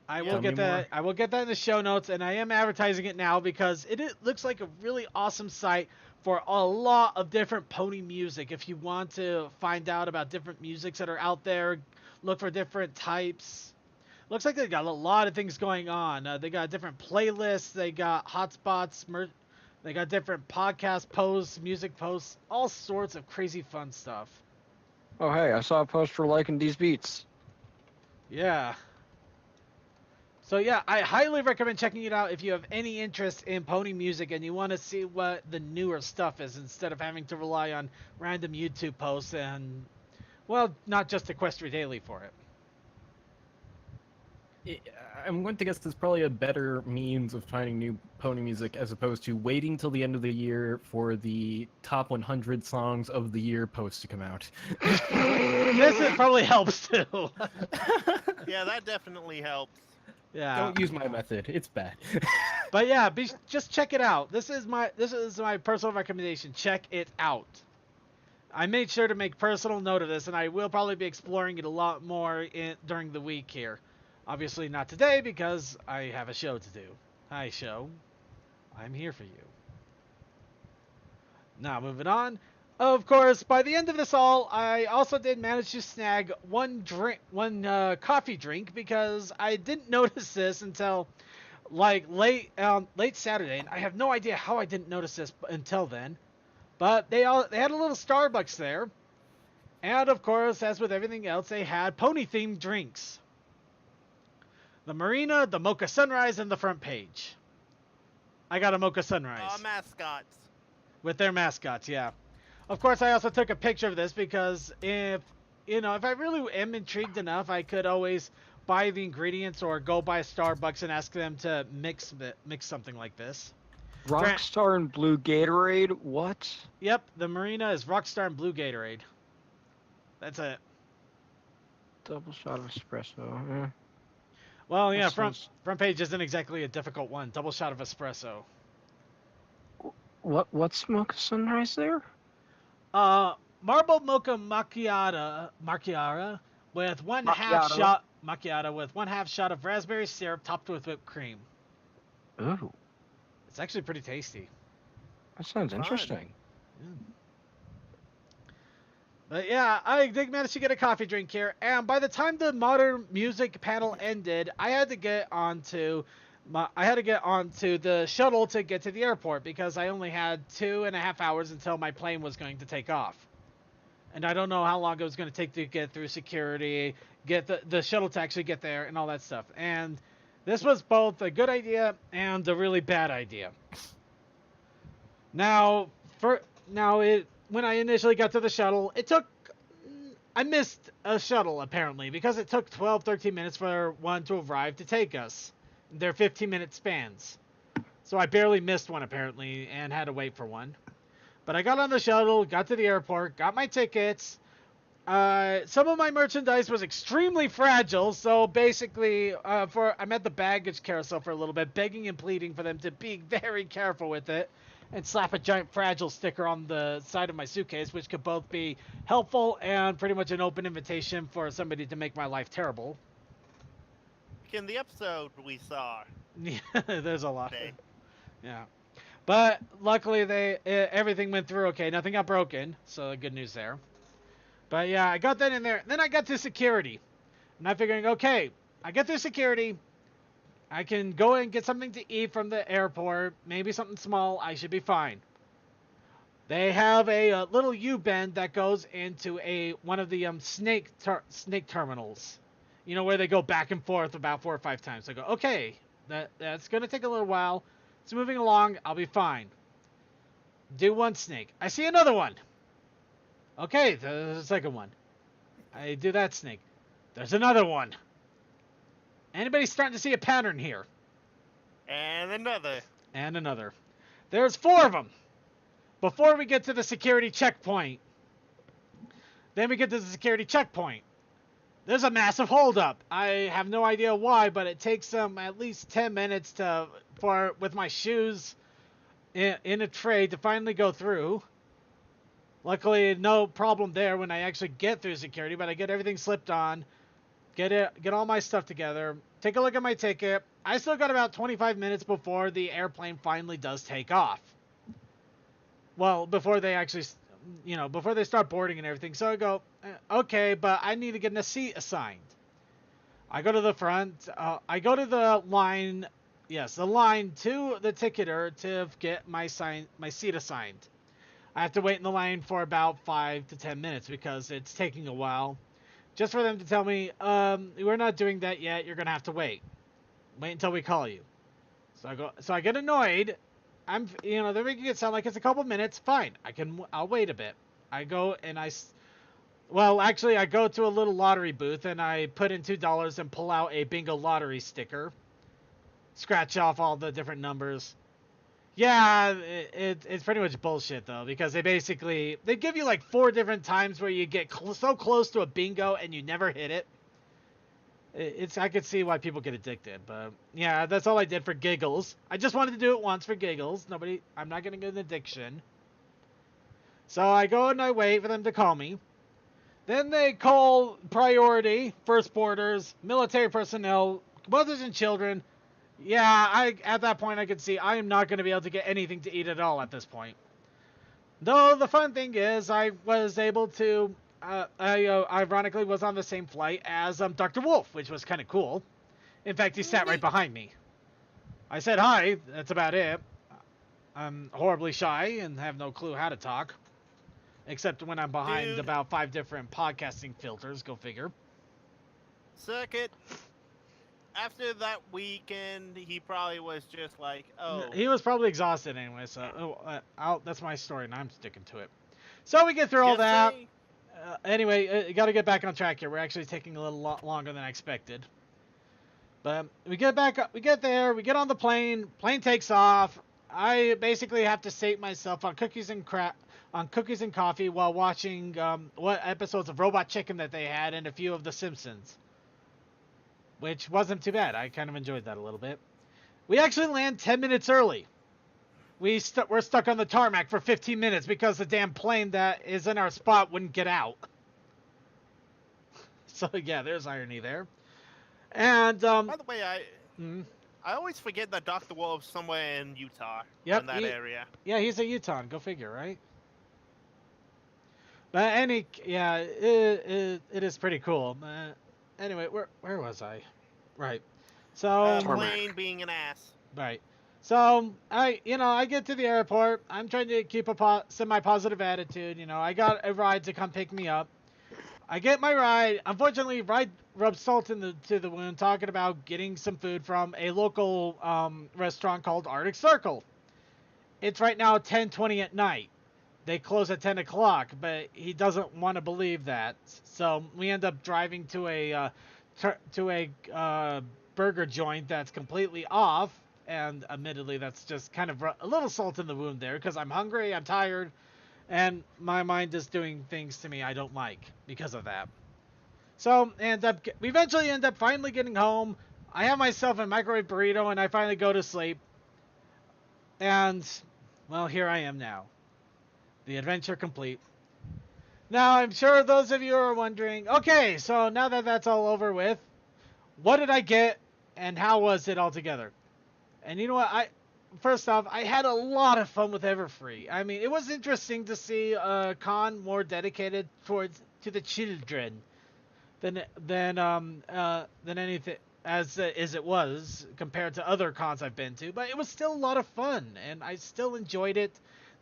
I will Tell get me that. more. I will get that in the show notes, and I am advertising it now because it looks like a really awesome site for a lot of different pony music. If you want to find out about different musics that are out there, look for different types. Looks like they got a lot of things going on. They got different playlists. They got hotspots. They got different podcast posts, music posts, all sorts of crazy fun stuff. Oh, hey, I saw a post for liking these beats. Yeah. So yeah, I highly recommend checking it out if you have any interest in pony music and you want to see what the newer stuff is instead of having to rely on random YouTube posts and, well, not just Equestria Daily for it. I- I'm going to guess there's probably a better means of finding new pony music as opposed to waiting till the end of the year for the top 100 songs of the year post to come out. Probably helps too. Yeah, that definitely helps. Yeah. Don't use my method. It's bad. But yeah, just check it out. This is my personal recommendation. Check it out. I made sure to make personal note of this, and I will probably be exploring it a lot more during the week here. Obviously not today because I have a show to do. Hi, show. I'm here for you. Now, moving on. Of course, by the end of this all, I also did manage to snag one coffee drink because I didn't notice this until like late Saturday, and I have no idea how I didn't notice this until then. But they had a little Starbucks there, and of course, as with everything else, they had pony themed drinks. The Marina, the Mocha Sunrise, and the front page. I got a Mocha Sunrise Mascots. with their mascots, yeah. Of course, I also took a picture of this because if I really am intrigued enough, I could always buy the ingredients or go by Starbucks and ask them to mix something like this. Rockstar and Blue Gatorade? What? Yep, the Marina is Rockstar and Blue Gatorade. That's it. Double shot of espresso. Well, yeah, That front sounds- page isn't exactly a difficult one. Double shot of espresso. What's Mocha Sunrise there? Marble mocha macchiato with one half shot of raspberry syrup topped with whipped cream. Ooh, It's actually pretty tasty. that sounds Fun. interesting. But yeah, I did manage to get a coffee drink here, and by the time the modern music panel ended, I had to get onto the shuttle to get to the airport because I only had 2.5 hours until my plane was going to take off. And I don't know how long it was going to take to get through security, get the shuttle to actually get there, and all that stuff. And this was both a good idea and a really bad idea. When I initially got to the shuttle, I missed a shuttle apparently because it took 12-13 minutes for one to arrive to take us. They're 15-minute spans. So I barely missed one apparently and had to wait for one. But I got on the shuttle, got to the airport, got my tickets. Some of my merchandise was extremely fragile, so basically I'm at the baggage carousel for a little bit, begging and pleading for them to be very careful with it and slap a giant fragile sticker on the side of my suitcase, which could both be helpful and pretty much an open invitation for somebody to make my life terrible. In the episode we saw Yeah, there's a lot. today. Yeah. But luckily everything went through okay. Nothing got broken, so good news there. But yeah, I got that in there. Then I got to security. And I'm figuring, okay, I get through security. I can go and get something to eat from the airport. Maybe something small. I should be fine. They have a little U-bend that goes into one of the snake terminals. You know, where they go back and forth about 4 or 5 times. I go, okay, that's going to take a little while. It's moving along. I'll be fine. Do one snake. I see another one. Okay, there's a second one. I do that snake. There's another one. Anybody starting to see a pattern here? And another. And another. There's 4 of them. Before we get to the security checkpoint. Then we get to the security checkpoint. There's a massive holdup. I have no idea why, but it takes them at least 10 minutes with my shoes in a tray to finally go through. Luckily, no problem there when I actually get through security, but I get everything slipped on, get all my stuff together, take a look at my ticket. I still got about 25 minutes before the airplane finally does take off. Well, before they actually, before they start boarding and everything. So I go, okay, but I need to get a seat assigned. I go to the front. I go to the line. Yes, the line to the ticketer to get my seat assigned. I have to wait in the line for about 5 to 10 minutes because it's taking a while. Just for them to tell me, we're not doing that yet. You're going to have to wait. Wait until we call you. So I get annoyed. they're making it sound like it's a couple minutes. Fine. I'll wait a bit. I go and Well, actually, I go to a little lottery booth and I put in $2 and pull out a bingo lottery sticker. Scratch off all the different numbers. Yeah, it's pretty much bullshit though, because they give you like 4 different times where you get so close to a bingo and you never hit it. I could see why people get addicted, but yeah, that's all I did for giggles. I just wanted to do it once for giggles. I'm not gonna get an addiction. So I go and I wait for them to call me. Then they call priority, first boarders, military personnel, mothers and children. Yeah, at that point I could see I am not going to be able to get anything to eat at all at this point. Though the fun thing is I was able to, I ironically was on the same flight as Dr. Wolf, which was kind of cool. In fact, he sat right behind me. I said hi, that's about it. I'm horribly shy and have no clue how to talk. Except when I'm behind about 5 different podcasting filters, go figure. Circuit. After that weekend, he probably was just like, oh. He was probably exhausted anyway, so that's my story, and I'm sticking to it. So we get through all that. Anyway, you got to get back on track here. We're actually taking a little longer than I expected. But we get there, we get on the plane. Plane takes off. I basically have to sate myself on cookies and coffee while watching what episodes of Robot Chicken that they had and a few of The Simpsons. Which wasn't too bad. I kind of enjoyed that a little bit. We actually land 10 minutes early. We're stuck on the tarmac for 15 minutes because the damn plane that is in our spot wouldn't get out. So yeah, there's irony there. And by the way, I always forget that Dr. Wolf's somewhere in Utah. Yep, in that area. Yeah, he's a Utah. Go figure, right? But it is pretty cool. Anyway, where was I? Right. So plane being an ass. Right. So I get to the airport. I'm trying to keep a semi-positive attitude. I got a ride to come pick me up. I get my ride. Unfortunately, ride rubs salt to the wound, talking about getting some food from a local restaurant called Arctic Circle. It's right now 10:20 at night. They close at 10 o'clock, but he doesn't want to believe that. So we end up driving to a burger joint that's completely off. And admittedly, that's just kind of a little salt in the wound there because I'm hungry, I'm tired, and my mind is doing things to me I don't like because of that. So we eventually end up finally getting home. I have myself a microwave burrito, and I finally go to sleep. And, well, here I am now. The adventure complete. Now, I'm sure those of you are wondering, okay, so now that that's all over with, what did I get, and how was it all together? And you know what? First off, I had a lot of fun with Everfree. I mean, it was interesting to see a con more dedicated to the children than anything as it was compared to other cons I've been to. But it was still a lot of fun, and I still enjoyed it.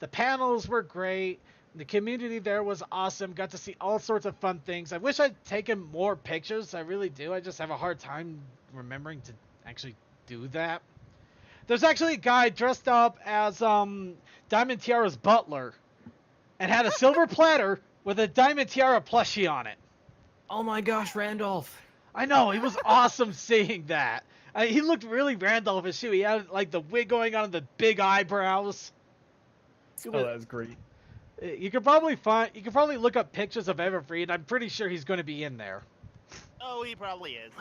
The panels were great. The community there was awesome. Got to see all sorts of fun things. I wish I'd taken more pictures. I really do. I just have a hard time remembering to actually do that. There's actually a guy dressed up as Diamond Tiara's butler and had a silver platter with a Diamond Tiara plushie on it. Oh my gosh, Randolph. I know, it was awesome seeing that. He looked really Randolph-ish too. He had like the wig going on and the big eyebrows. That was great. You could probably look up pictures of Everfree, and I'm pretty sure he's going to be in there. Oh, he probably is.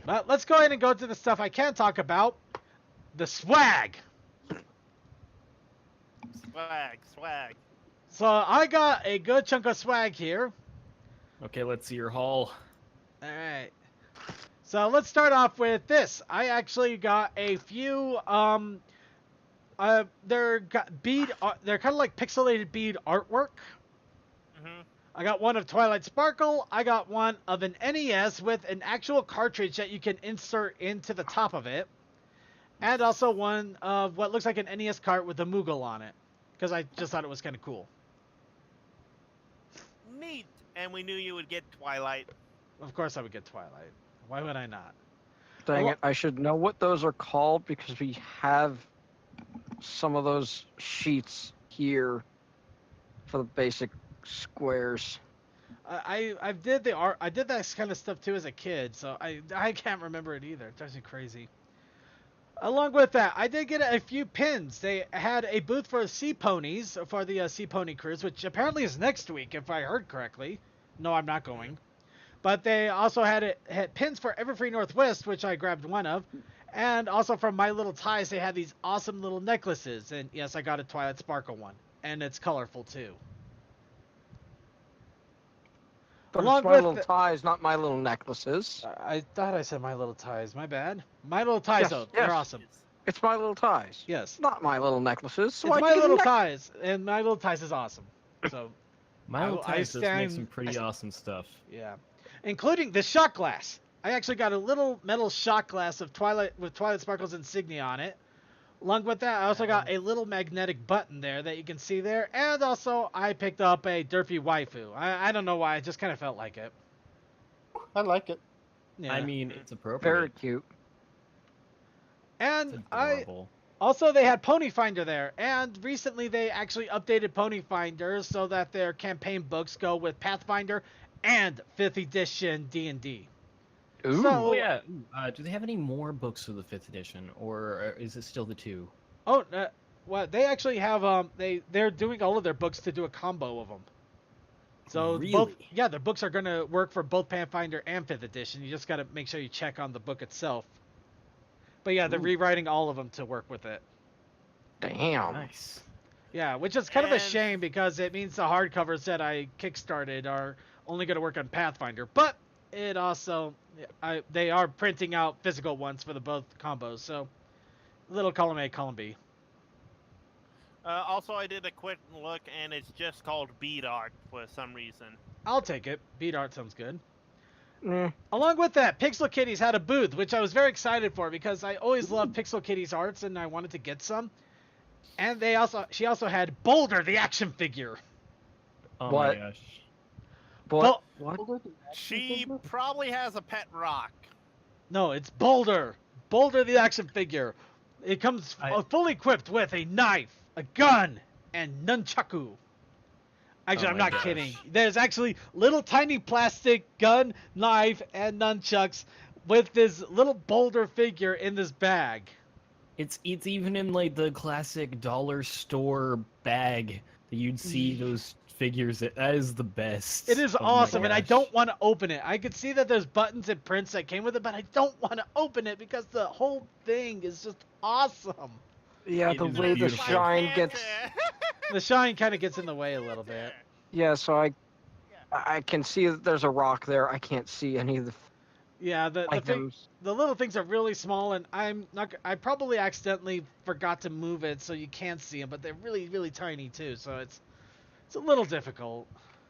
But let's go ahead and go to the stuff I can talk about. The swag. Swag. So I got a good chunk of swag here. Okay, let's see your haul. All right. So let's start off with this. I actually got a few they're kind of like pixelated bead artwork. Mm-hmm. I got one of Twilight Sparkle. I got one of an NES with an actual cartridge that you can insert into the top of it. And also one of what looks like an NES cart with a Moogle on it. Because I just thought it was kind of cool. Neat. And we knew you would get Twilight. Of course I would get Twilight. Why would I not? Dang it, I should know what those are called because we have some of those sheets here for the basic squares. I did the art. I did that kind of stuff too as a kid, so I can't remember it either. It drives me crazy. Along with that, I did get a few pins. They had a booth for sea ponies for the Sea Pony Cruise, which apparently is next week, if I heard correctly. No, I'm not going. But they also had pins for Everfree Northwest, which I grabbed one of. And also from My Little Ties, they had these awesome little necklaces. And yes, I got a Twilight Sparkle one. And it's colorful too. But Along it's My with Little Ties, not My Little Necklaces. I thought I said My Little Ties. My bad. My Little Ties, Yes, though. yes. They're awesome. It's My Little Ties. Yes. Not My Little Necklaces. So It's why'd My you get a Little neck- Ties. And My Little Ties is awesome. So, My Little I Ties does make stand- some pretty awesome stuff. yeah. Including the shot glass. I actually got a little metal shot glass of Twilight Sparkle's insignia on it. Along with that, I also got a little magnetic button there that you can see there. And also, I picked up a Derpy waifu. I don't know why. I just kind of felt like it. I like it. Yeah. I mean, it's appropriate. Very cute. and It's I adorable. also they had Pony Finder there. And recently they actually updated Pony Finder so that their campaign books go with Pathfinder and 5th edition D&D. Ooh. So- Oh yeah. Do they have any more books for the 5th edition, or is it still the 2? Oh, well, they actually have they're doing all of their books to do a combo of them. So both, Really? yeah, the books are going to work for both Pathfinder and 5th edition. You just got to make sure you check on the book itself. But yeah, they're Ooh. rewriting all of them to work with it. Damn. Nice. Yeah, which is kind of a And- shame because it means the hardcovers that I kickstarted are only going to work on Pathfinder. But it also, they are printing out physical ones for the both combos. So little column A, column B. Also, I did a quick look, and it's just called bead art for some reason. I'll take it. Beat art sounds good. Eh. Along with that, Pixel Kitties had a booth, which I was very excited for because I always loved Pixel Kitties arts and I wanted to get some. And she also had Boulder, the action figure. Oh What? my gosh. What? Bul- What? She probably has a pet rock. No, it's Boulder. Boulder, the action figure. It comes fully equipped with a knife, a gun, and nunchaku. Actually, Oh I'm my not gosh. kidding. There's actually little tiny plastic gun, knife, and nunchucks with this little Boulder figure in this bag. It's even in like the classic dollar store bag that you'd see those figures. That is the best. It is Oh my awesome, and I gosh. don't want to open it. I could see that there's buttons and prints that came with it, but I don't want to open it because the whole thing is just awesome. Yeah, It the is way the beautiful. shine gets. The shine kind of gets in the way a little bit. Yeah, so I can see that there's a rock there. I can't see any of the Yeah, the items. little things are really small, and I probably accidentally forgot to move it so you can't see them, but they're really, really tiny too, so it's a little difficult.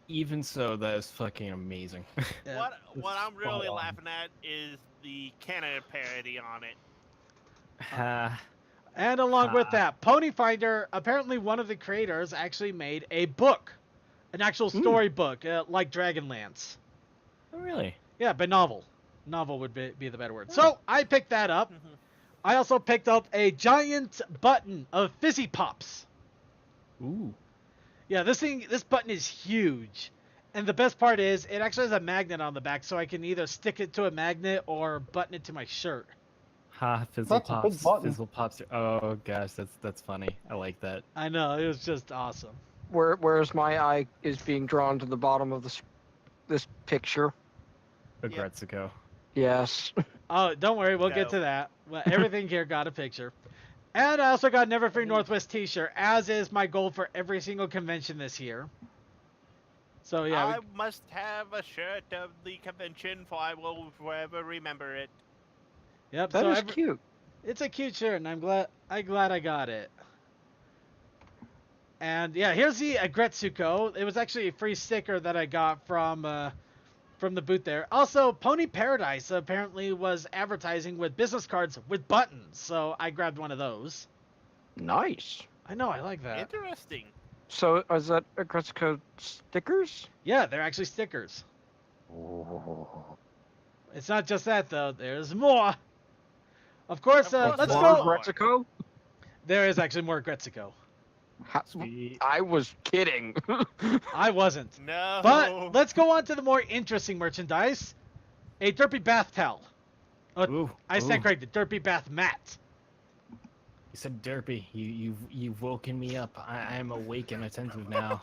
Even so, that is fucking amazing. Yeah. What I'm really Spot on. laughing at is the Canada parody on it. And along with Ah. that, Pony Finder, apparently one of the creators actually made a book, an actual storybook, like Dragonlance. Oh, really? Yeah, but novel. Novel would be the better word. So I picked that up. I also picked up a giant button of Fizzy Pops. Ooh. Yeah, this button is huge. And the best part is, it actually has a magnet on the back, so I can either stick it to a magnet or button it to my shirt. Ha, fizzle That's a big pops. button. Fizzle pops. Oh gosh, that's funny. I like that. I know, it was just awesome. Whereas my eye is being drawn to the bottom of this picture. Agretsuko. Yes. Oh, don't worry, we'll get No. to that. Well, everything here got a picture. And I also got an Everfree Northwest t-shirt, as is my goal for every single convention this year. So yeah, I must have a shirt of the convention, for I will forever remember it. yep. That so is cute. it's a cute shirt, and I'm glad I got it. And yeah, here's the Agretsuko. It was actually a free sticker that I got from the booth there. Also, Pony Paradise apparently was advertising with business cards with buttons, so I grabbed one of those. Nice. I know, I like that. Interesting. So is that Agretsuko stickers? Yeah, they're actually stickers. It's not just that though. There's more. Of course, Of course let's there's go. more. Agretsuko? There is actually more Agretsuko. Sweet. I was kidding. I wasn't. No. But let's go on to the more interesting merchandise. A derpy bath towel. Oh, Ooh, I stand ooh. corrected. Derpy bath mat. You said derpy. You've woken me up. I'm awake and attentive now.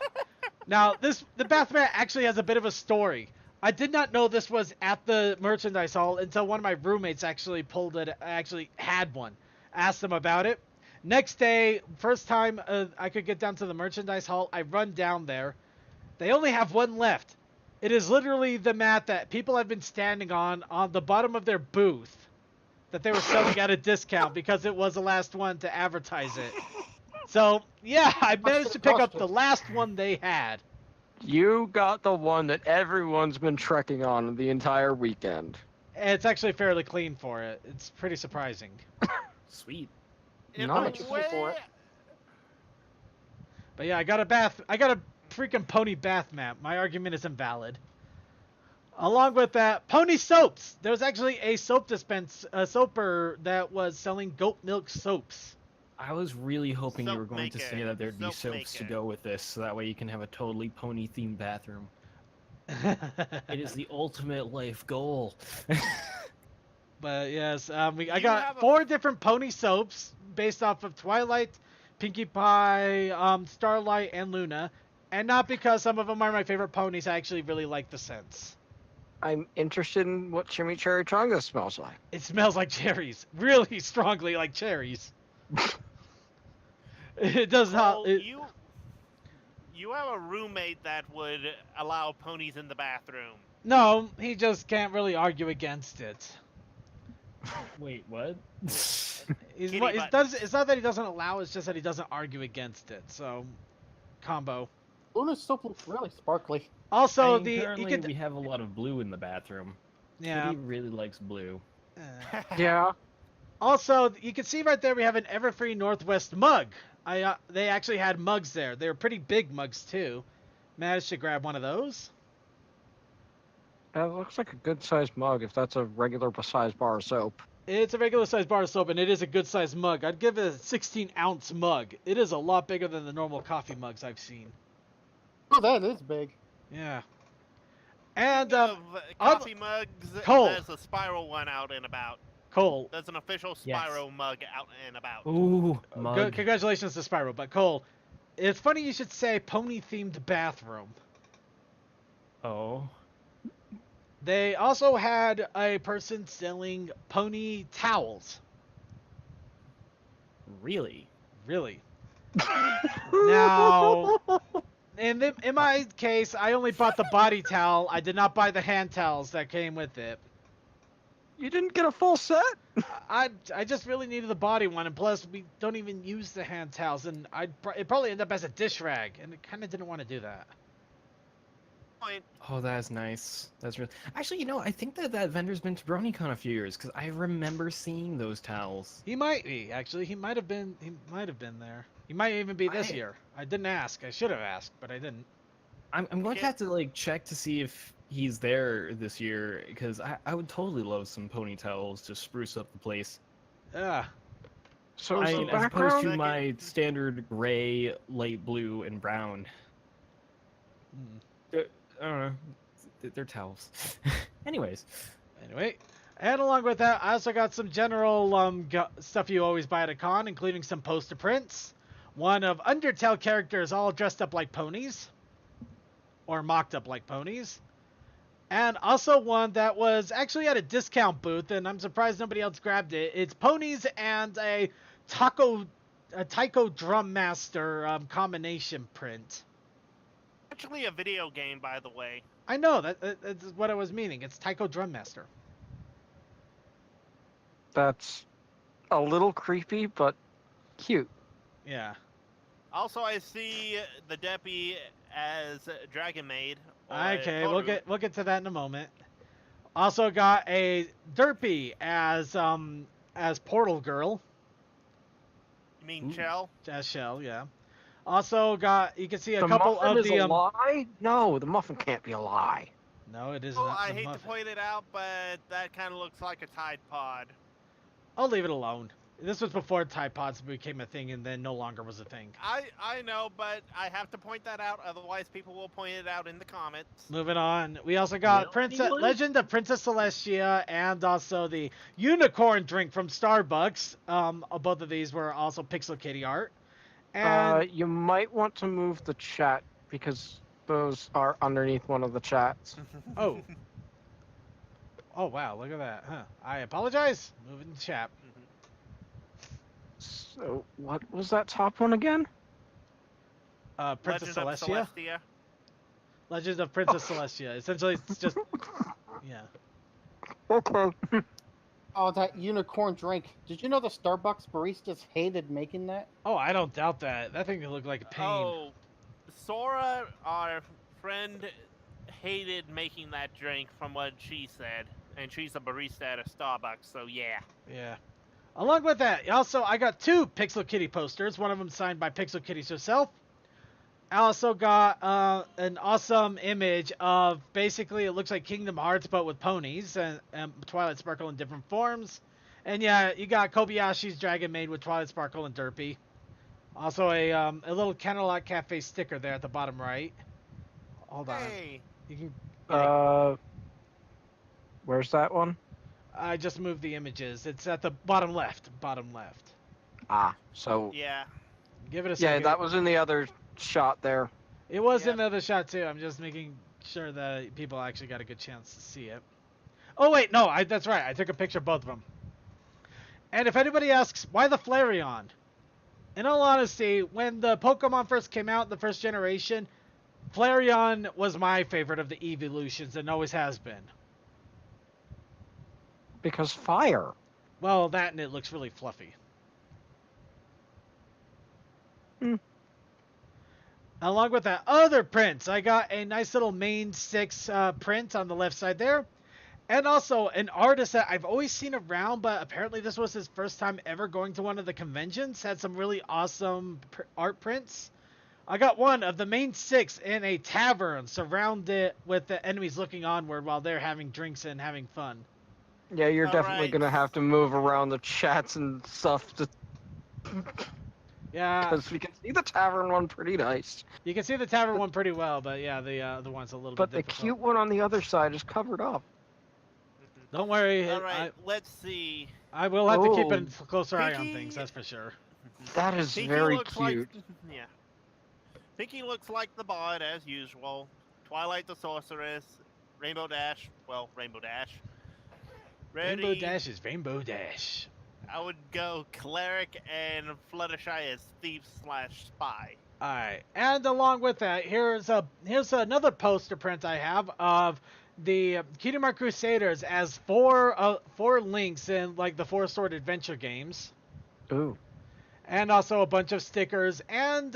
Now, the bath mat actually has a bit of a story. I did not know this was at the merchandise hall until one of my roommates actually had one. Asked them about it. Next day, first time I could get down to the merchandise hall, I run down there. They only have one left. It is literally the mat that people have been standing on the bottom of their booth that they were selling at a discount because it was the last one to advertise it. So, yeah, I managed to pick up the last one they had. You got the one that everyone's been trekking on the entire weekend. It's actually fairly clean for it. It's pretty surprising. Sweet. In Nice. a way, But yeah, I got a freaking pony bath mat. My argument is invalid. Along with that, pony soaps. There was actually a soaper that was selling goat milk soaps. I was really hoping you Soap were going to say maker. that there'd be Soap soaps to maker. go with this, so that way you can have a totally pony-themed bathroom. It is the ultimate life goal. But yes, I You got have a- 4 different pony soaps based off of Twilight, Pinkie Pie, Starlight, and Luna. And not because some of them are my favorite ponies, I actually really like the scents. I'm interested in what Chimichurri Chonga smells like. It smells like cherries. Really strongly like cherries. It does not... Well, you have a roommate that would allow ponies in the bathroom. No, he just can't really argue against it. Wait, what? It's not that he doesn't allow, it's just that he doesn't argue against it. So, combo. Luna's soap looks really sparkly. Also, I mean, currently we have a lot of blue in the bathroom. yeah. Kitty really likes blue. Yeah. Also, you can see right there we have an Everfree Northwest mug. They actually had mugs there. They were pretty big mugs too. Managed to grab one of those. It looks like a good-sized mug if that's a regular-sized bar of soap. It's a regular size bar of soap, and it is a good sized mug. I'd give it a 16-ounce mug. It is a lot bigger than the normal coffee mugs I've seen. Oh, that is big. Yeah. And Of coffee mugs, Cole. there's a spiral one out and about. Cole, There's an official Yes. spiral mug out and about. Ooh, mug. congratulations to Spyro. But Cole, it's funny you should say pony-themed bathroom. Oh. They also had a person selling pony towels. Really? Really. Now, in my case, I only bought the body towel. I did not buy the hand towels that came with it. You didn't get a full set? I just really needed the body one, and plus we don't even use the hand towels, and it probably end up as a dish rag, and I kind of didn't want to do that. Point. Oh, that's nice. That's really... Actually, you know, I think that vendor's been to BronyCon a few years, because I remember seeing those towels. He might be actually. He might have been there. He might even be this year. I didn't ask. I should have asked, but I didn't. I'm going to have to, like, check to see if he's there this year, because I would totally love some pony towels to spruce up the place. Yeah. So I is mean, the as opposed background? to my standard gray, light blue, and brown. Hmm. I don't know. They're towels. Anyways. Anyway, and along with that, I also got some general stuff you always buy at a con, including some poster prints. One of Undertale characters all dressed up like ponies, or mocked up like ponies. And also one that was actually at a discount booth, and I'm surprised nobody else grabbed it. It's ponies and a Taiko Drum Master combination print. Actually, a video game, by the way. I know, that's what I was meaning. It's Taiko Drum Master. That's a little creepy, but cute. Yeah. Also, I see the Deppy as Dragon Maid. or Okay, Toru. we'll get to that in a moment. Also got a Derpy as Portal Girl, You mean Chell? as Shell, yeah. Also got, you can see a The couple muffin of is the a lie? No, the muffin can't be a lie. No, it is Oh, not I the hate to muffin. point it out, but that kind of looks like a Tide Pod. I'll leave it alone. This was before Tide Pods became a thing and then no longer was a thing. I know, but I have to point that out. Otherwise, people will point it out in the comments. Moving on, we also got Will Princess anyone? Legend of Princess Celestia and also the unicorn drink from Starbucks. Both of these were also Pixel Kitty art. And You might want to move the chat because those are underneath one of the chats. oh wow, look at that, huh? I apologize. Moving the chat. So, what was that top one again? Princess Legend of Celestia. Celestia. Legend of Princess Celestia. Essentially, it's just yeah. Okay. Oh, that unicorn drink. Did you know the Starbucks baristas hated making that? Oh, I don't doubt that. That thing looked like a pain. Oh, Sora, our friend, hated making that drink from what she said. And she's a barista at a Starbucks, so yeah. Yeah. Along with that, also I got 2 Pixel Kitty posters. One of them signed by Pixel Kitty herself. I also got an awesome image of basically it looks like Kingdom Hearts but with ponies and Twilight Sparkle in different forms. And yeah, you got Kobayashi's Dragon Maid with Twilight Sparkle and Derpy. Also a little Candlelight Cafe sticker there at the bottom right. Hold on. Hey, You can. Where's that one? I just moved the images. It's at the bottom left. Bottom left. Ah, so yeah. Give it a yeah, second. that was in the other shot there. It was Yep. in the other shot too. I'm just making sure that people actually got a good chance to see it. Oh wait, no, that's right. I took a picture of both of them. And if anybody asks why the Flareon, in all honesty, when the Pokemon first came out, the first generation, Flareon was my favorite of the evolutions and always has been. Because fire. Well, that and it looks really fluffy. Along with that other prints, I got a nice little main 6 print on the left side there. And also an artist that I've always seen around, but apparently this was his first time ever going to one of the conventions. Had some really awesome art prints. I got one of the main 6 in a tavern surrounded with the enemies looking onward while they're having drinks and having fun. Yeah, you're definitely Alright. gonna have to move around the chats and stuff to Yeah, because we can see the tavern one pretty nice, you can see the tavern one pretty well, but yeah, the one's a little but bit the difficult. cute one on the other side is covered up. Don't worry, All right, let's see. I will have to keep Oh. a closer eye on Pinky- things, that's for sure. That is Pinky very looks cute. Like, yeah. Pinky looks like the bard as usual. Twilight the sorceress. Rainbow Dash. Well, Rainbow Dash. Ready. Rainbow Dash is Rainbow Dash. I would go cleric and Fluttershy as thief/spy. Alright, and along with that, here's another poster print I have of the Kingdom Hearts Crusaders as four links in like the 4 Sword Adventure games. Ooh. And also a bunch of stickers, and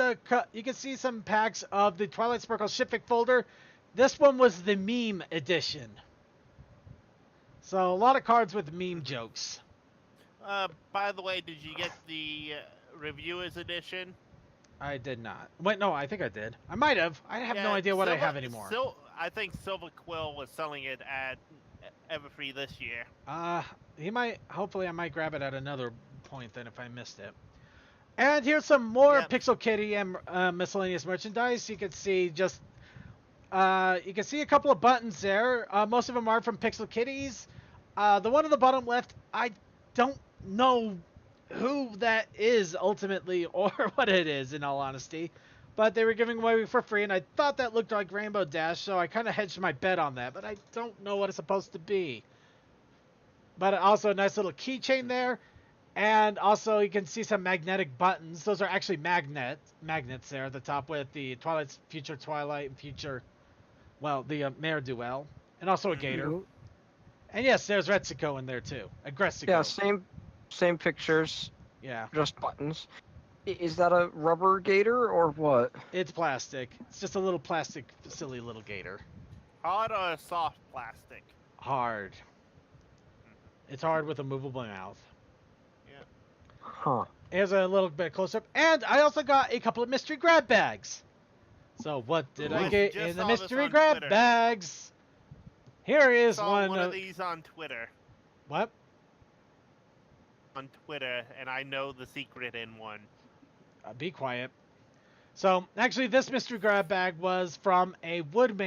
you can see some packs of the Twilight Sparkle Shipfic folder. This one was the meme edition. So a lot of cards with meme jokes. By the way, did you get the reviewers edition? I did not. Wait, no, I think I did. I might have. I have no idea what I have anymore. I think Silver Quill was selling it at Everfree this year. He might. Hopefully, I might grab it at another point then if I missed it. And here's some more Yep. Pixel Kitty and miscellaneous merchandise. You can see just. You can see a couple of buttons there. Most of them are from Pixel Kitties. The one on the bottom left, I don't know who that is ultimately or what it is in all honesty, but they were giving away for free and I thought that looked like Rainbow Dash, so I kind of hedged my bet on that, but I don't know what it's supposed to be. But also a nice little keychain there, and also you can see some magnetic buttons. Those are actually magnets there at the top with the Future Twilight and Future, well, the Mare Duel, and also a gator. And yes, there's Retsuko in there too. Aggressico. Yeah, same pictures, Yeah, just buttons. Is that a rubber gator or what? it's plastic. It's just a little plastic, silly little gator. Hard or soft plastic? Hard. It's hard with a movable mouth. Huh. Here's a little bit close up. And I also got a couple of mystery grab bags. So what did Ooh, I I get just in the saw this mystery on grab Twitter. bags? Here is Saw one one of of these on Twitter. What? on Twitter, and I know the secret in one. Be quiet. So actually, this mystery grab bag was from a wood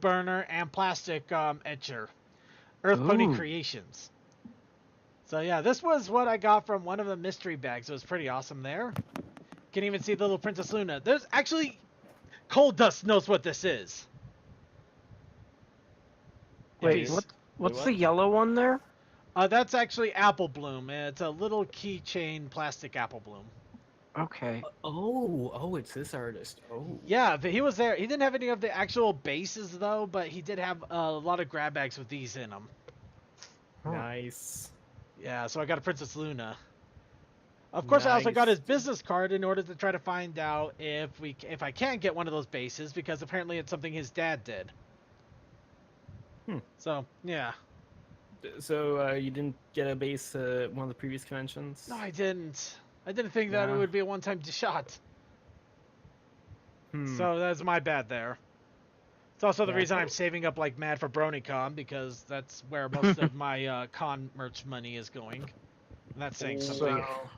burner and plastic etcher, Earth Pony Ooh. Creations. So yeah, this was what I got from one of the mystery bags. It was pretty awesome there. Can even see the little Princess Luna. There's actually Cold Dust knows what this is. Wait, what's the yellow one there? That's actually Apple Bloom. It's a little keychain plastic Apple Bloom. Okay. Oh, it's this artist. Oh. Yeah, but he was there. He didn't have any of the actual bases though, but he did have a lot of grab bags with these in them. Nice. Yeah, so I got a Princess Luna. Of course, I also got his business card in order to try to find out if I can get one of those bases, because apparently it's something his dad did. So yeah. So you didn't get a base at one of the previous conventions? No, I didn't. I didn't think that it would be a one-time shot. So that's my bad there. It's also the reason I'm saving up like mad for BronyCon, because that's where most of my con merch money is going. And that's saying something. So,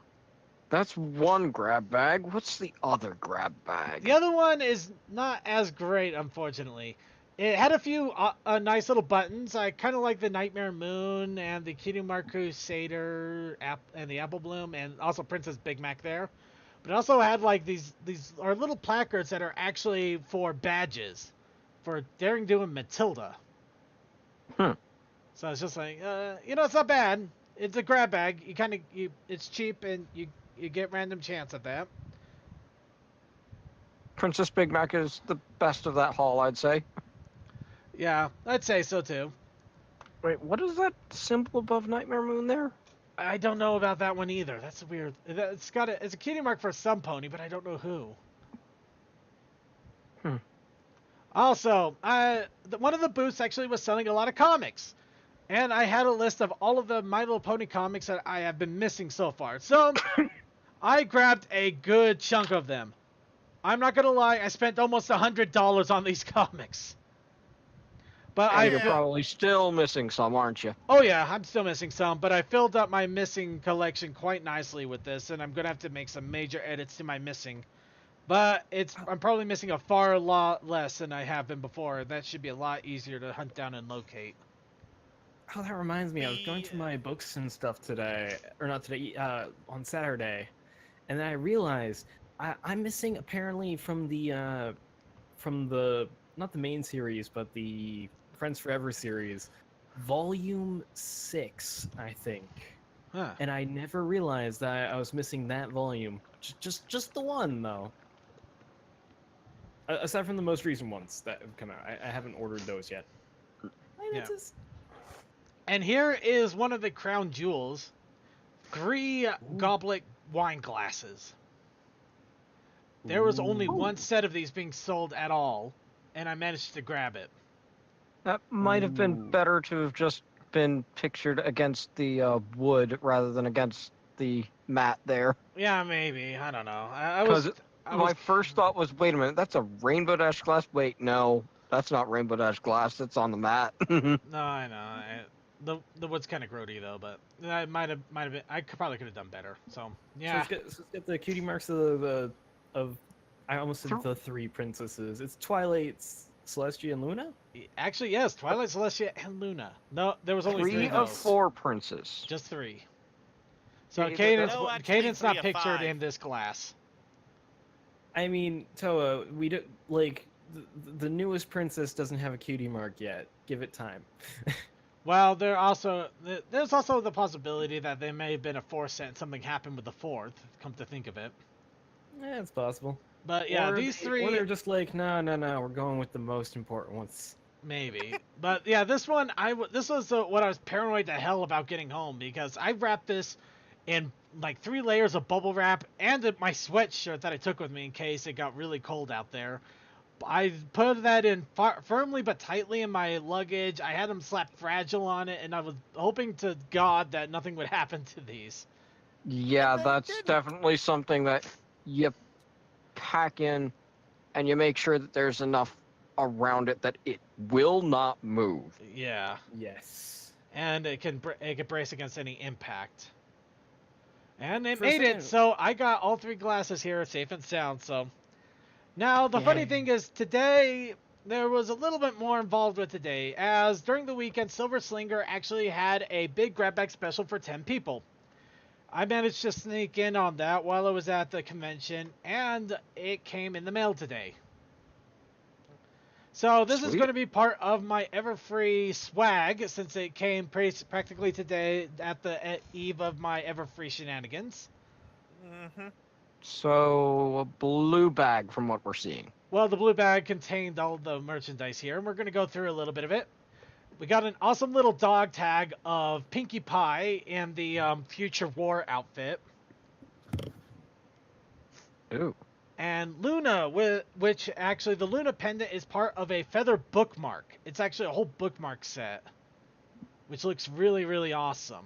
that's one grab bag. What's the other grab bag? The other one is not as great, unfortunately. It had a few nice little buttons. I kind of like the Nightmare Moon and the Cutie Mark Crusader and the Apple Bloom, and also Princess Big Mac there. But it also had like these are little placards that are actually for badges for Daring Do and Matilda. So it's just like, it's not bad. It's a grab bag. It's cheap and you get random chance at that. Princess Big Mac is the best of that haul, I'd say. Yeah, I'd say so too. Wait, what is that symbol above Nightmare Moon there? I don't know about that one either. That's weird. It's a cutie mark for some pony, but I don't know who. Also, one of the booths actually was selling a lot of comics, and I had a list of all of the My Little Pony comics that I have been missing so far. So I grabbed a good chunk of them. I'm not gonna lie, I spent almost $100 on these comics. But you're probably still missing some, aren't you? Oh yeah, I'm still missing some, but I filled up my missing collection quite nicely with this, and I'm gonna have to make some major edits to my missing. But I'm probably missing a far lot less than I have been before. That should be a lot easier to hunt down and locate. Oh, that reminds me. I was going through my books and stuff today, or not today, on Saturday, and then I realized I'm missing apparently from the not the main series, but the Friends Forever series, volume 6, I think. Huh. And I never realized that I was missing that volume. Just the one, though. Aside from the most recent ones that have come out. I haven't ordered those yet. Yeah. And here is one of the crown jewels. 3 goblet wine glasses. There was only one set of these being sold at all, and I managed to grab it. That might have been better to have just been pictured against the wood rather than against the mat there. Yeah, maybe. I don't know. My first thought was, wait a minute, that's a rainbow dash glass? Wait, no, that's not rainbow dash glass. That's on the mat. No, I know. The wood's kind of grody though, but I might have been. Probably could have done better. So yeah. So let's get the cutie marks of I almost said the 3 princesses. It's Twilight, Celestia, and Luna? Actually, yes, Twilight, Celestia, and Luna. No, there was only 3 of those. 4 princes. Just 3. So Caden's not pictured in this glass. I mean, Toa, we do like the newest princess doesn't have a cutie mark yet. Give it time. Well, there's also the possibility that they may have been a 4th set and something happened with the 4th. Come to think of it. Yeah, it's possible. But yeah, these 3. Or they're just like, no, we're going with the most important ones. Maybe. But yeah, this one, this was what I was paranoid to hell about getting home, because I wrapped this in like 3 layers of bubble wrap and my sweatshirt that I took with me in case it got really cold out there. I put that in firmly but tightly in my luggage. I had them slap Fragile on it, and I was hoping to God that nothing would happen to these. Yeah, that's definitely something that you pack in and you make sure that there's enough around it that it will not move. Yeah. Yes. And it can brace against any impact. And it For a made it, second- so I got all 3 glasses here safe and sound, so. Now, the funny Yay. thing is, today, there was a little bit more involved with today, as during the weekend, Silver Slinger actually had a big grab bag special for 10 people. I managed to sneak in on that while I was at the convention, and it came in the mail today. So this is Sweet. going to be part of my Everfree swag, since it came practically today at the eve of my Everfree shenanigans. Mm-hmm. So a blue bag from what we're seeing. Well, the blue bag contained all the merchandise here, and we're going to go through a little bit of it. We got an awesome little dog tag of Pinkie Pie in the Future War outfit. Ooh. And Luna, which actually the Luna pendant is part of a feather bookmark. It's actually a whole bookmark set, which looks really, really awesome.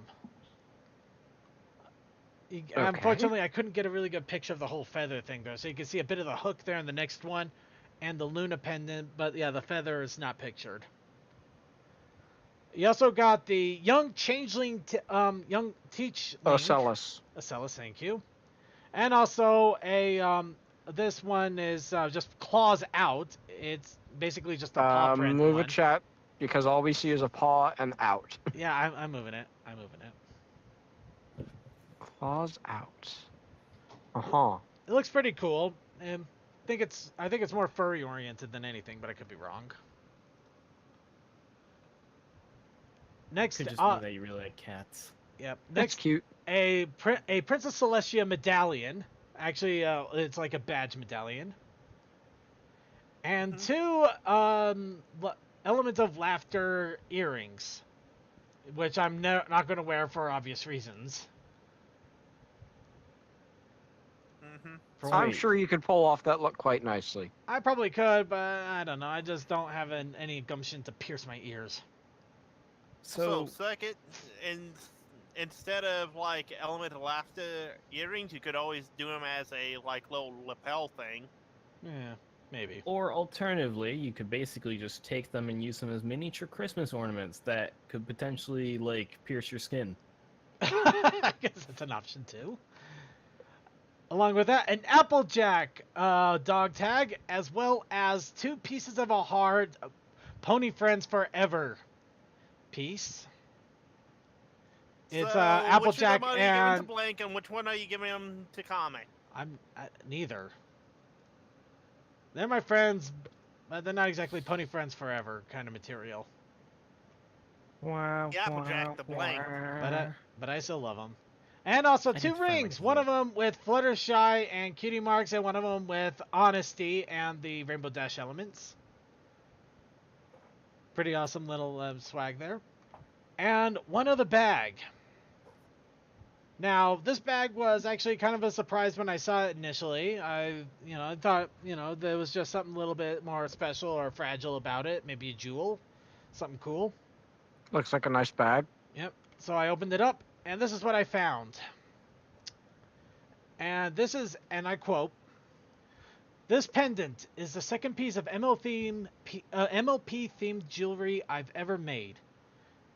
Unfortunately, I couldn't get a really good picture of the whole feather thing, though. So you can see a bit of the hook there in the next one, and the Luna pendant, but yeah, the feather is not pictured. You also got the young changeling, young teachling. Ocellus. Ocellus, thank you. And also this one is just claws out. It's basically just a paw print Move one. a chat because all we see is a paw and out. Yeah, I'm moving it. I'm moving it. Claws out. Uh-huh. It looks pretty cool. I think it's more furry oriented than anything, but I could be wrong. Next, Could just be that you really like cats. Yep. That's Next, cute. a Princess Celestia medallion. Actually, it's like a badge medallion. And 2 Element of Laughter earrings, which I'm not going to wear for obvious reasons. Mm-hmm. I'm sure you could pull off that look quite nicely. I probably could, but I don't know. I just don't have any gumption to pierce my ears. So second, instead of like Element of Laughter earrings, you could always do them as a like little lapel thing. Yeah, maybe. Or alternatively, you could basically just take them and use them as miniature Christmas ornaments that could potentially like pierce your skin. I guess that's an option too. Along with that, an Applejack dog tag, as well as 2 pieces of a hard Pony Friends Forever piece. It's So, Applejack which of them are you giving to and Blank, and which one are you giving them to Comic? I'm neither. They're my friends, but they're not exactly Pony Friends Forever kind of material. Wow. The Applejack, the Blank. But I still love them. And also I need 2 to find my rings. One of key. them with Fluttershy and Cutie Marks, and one of them with Honesty and the Rainbow Dash elements. Pretty awesome little swag there. And one other bag. Now, this bag was actually kind of a surprise when I saw it initially. I thought, there was just something a little bit more special or fragile about it. Maybe a jewel. Something cool. Looks like a nice bag. Yep. So I opened it up, and this is what I found. And this is, and I quote, "This pendant is the second piece of MLP-themed jewelry I've ever made.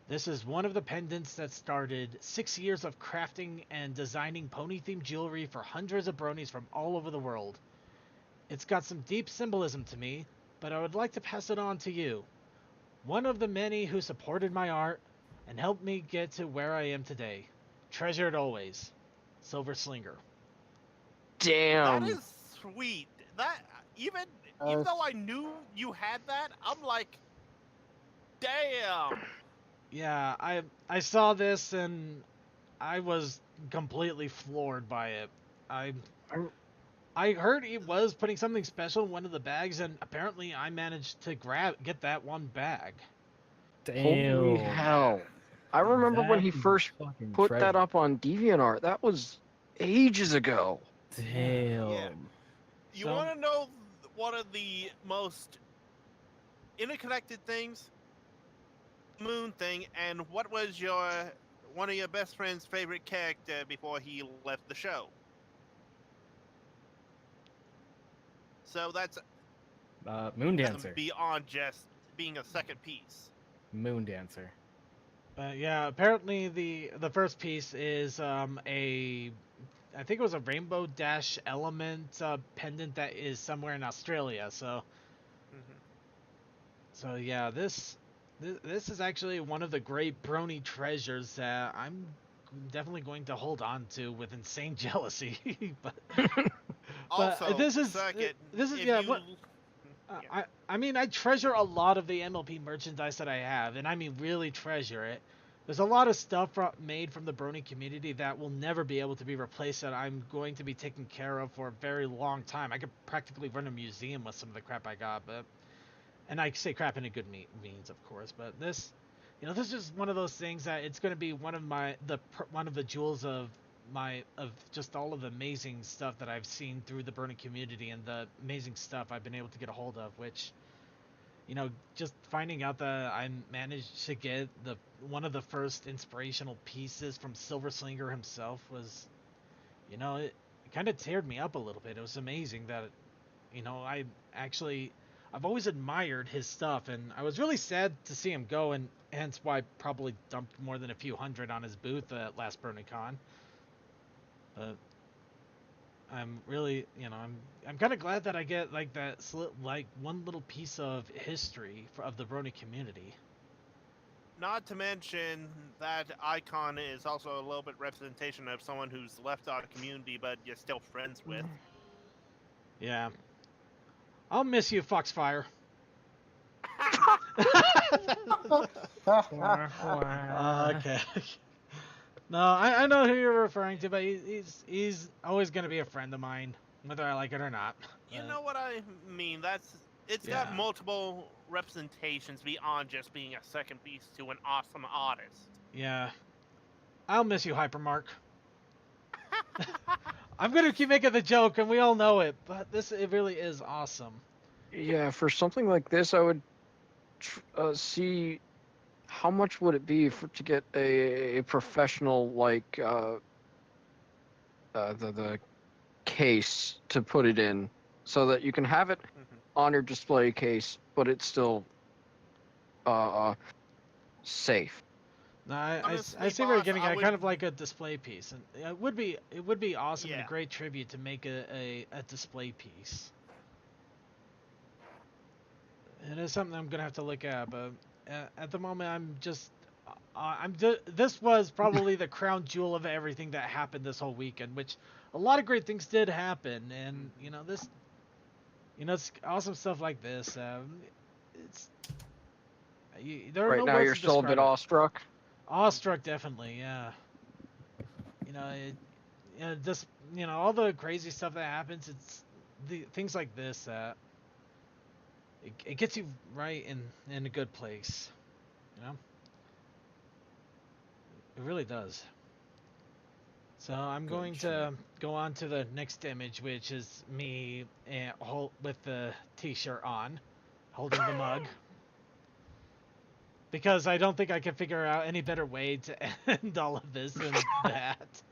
This is one of the pendants that started 6 years of crafting and designing pony-themed jewelry for hundreds of bronies from all over the world. It's got some deep symbolism to me, but I would like to pass it on to you. One of the many who supported my art and helped me get to where I am today. Treasured always, Silver Slinger." Damn. That is sweet. That even though I knew you had that, I'm like, damn. Yeah, I saw this and I was completely floored by it. I heard he was putting something special in one of the bags, and apparently I managed to get that one bag. Damn. Holy hell. I remember when That he is first fucking put that treasure. up on DeviantArt. That was ages ago. Damn. Yeah. You So- want to know one of the most interconnected things? Moon thing, and what was one of your best friend's favorite character before he left the show? So that's Moon Dancer. beyond just being a second piece. Moon Dancer. Yeah, apparently the first piece is I think it was a Rainbow Dash element pendant that is somewhere in Australia. Hmm. So yeah, this is actually one of the great Brony treasures that I'm definitely going to hold on to with insane jealousy. But Also, this is second, this is if yeah you, what yeah, I mean, I treasure a lot of the MLP merchandise that I have, and I mean really treasure it. There's a lot of stuff made from the Brony community that will never be able to be replaced that I'm going to be taking care of for a very long time. I could practically run a museum with some of the crap I got, but and I say crap in a good means, of course. But this, this is one of those things that it's going to be one of one of the jewels of just all of the amazing stuff that I've seen through the Brony community and the amazing stuff I've been able to get a hold of, which just finding out that I managed to get the one of the first inspirational pieces from Silver Slinger himself was, it kind of teared me up a little bit. It was amazing that, I actually, I've always admired his stuff, and I was really sad to see him go, and hence why I probably dumped more than a few hundred on his booth at last BronyCon. But I'm really, I'm kind of glad that I get like that, like one little piece of history of the Brony community. not to mention that icon is also a little bit representation of someone who's left our community, but you're still friends with. Yeah, I'll miss you, Foxfire. Okay. No, I know who you're referring to, but he's always gonna be a friend of mine, whether I like it or not. You know what I mean? It's got Yeah. multiple representations beyond just being a second piece to an awesome artist. Yeah, I'll miss you, Hypermark. I'm gonna keep making the joke, and we all know it, but it really is awesome. Yeah, for something like this, I would see how much would it be to get a professional the case to put it in, so that you can have it on your display case, but it's still safe. No, I Honestly, see where you're boss, getting I at, would. kind of like a display piece, and it would be awesome and a Yeah. great tribute to make a display piece. It is something I'm gonna have to look at, but at the moment I'm just this was probably the crown jewel of everything that happened this whole weekend, which a lot of great things did happen, and it's awesome stuff like this. It's there are Right no now, words you're to still a describe bit it. awestruck. Awestruck, definitely, yeah. Just all the crazy stuff that happens. It's the things like this that it gets you right in a good place. It really does. So I'm Good going shit. to go on to the next image, which is me with the t-shirt on, holding the mug. Because I don't think I can figure out any better way to end all of this than that.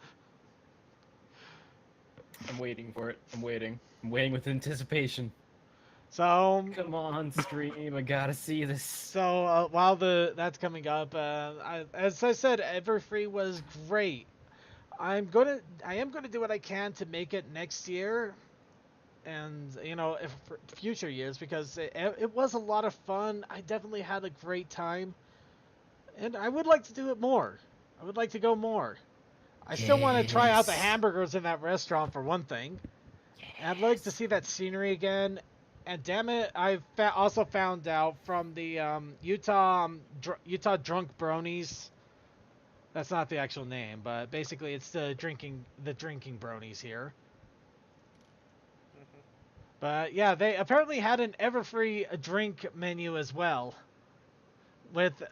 I'm waiting for it. I'm waiting. I'm waiting with anticipation. So Come on, stream. I gotta see this. So while that's coming up, as I said, Everfree was great. I am gonna do what I can to make it next year, and if for future years, because it was a lot of fun. I definitely had a great time, and I would like to do it more. I would like to go more. I still want to try out the Yes. hamburgers in that restaurant for one thing. And I'd like to see that scenery again. And damn it, I also found out from the Utah Drunk Bronies. That's not the actual name, but basically it's the drinking bronies here. But yeah, they apparently had an Everfree drink menu as well, with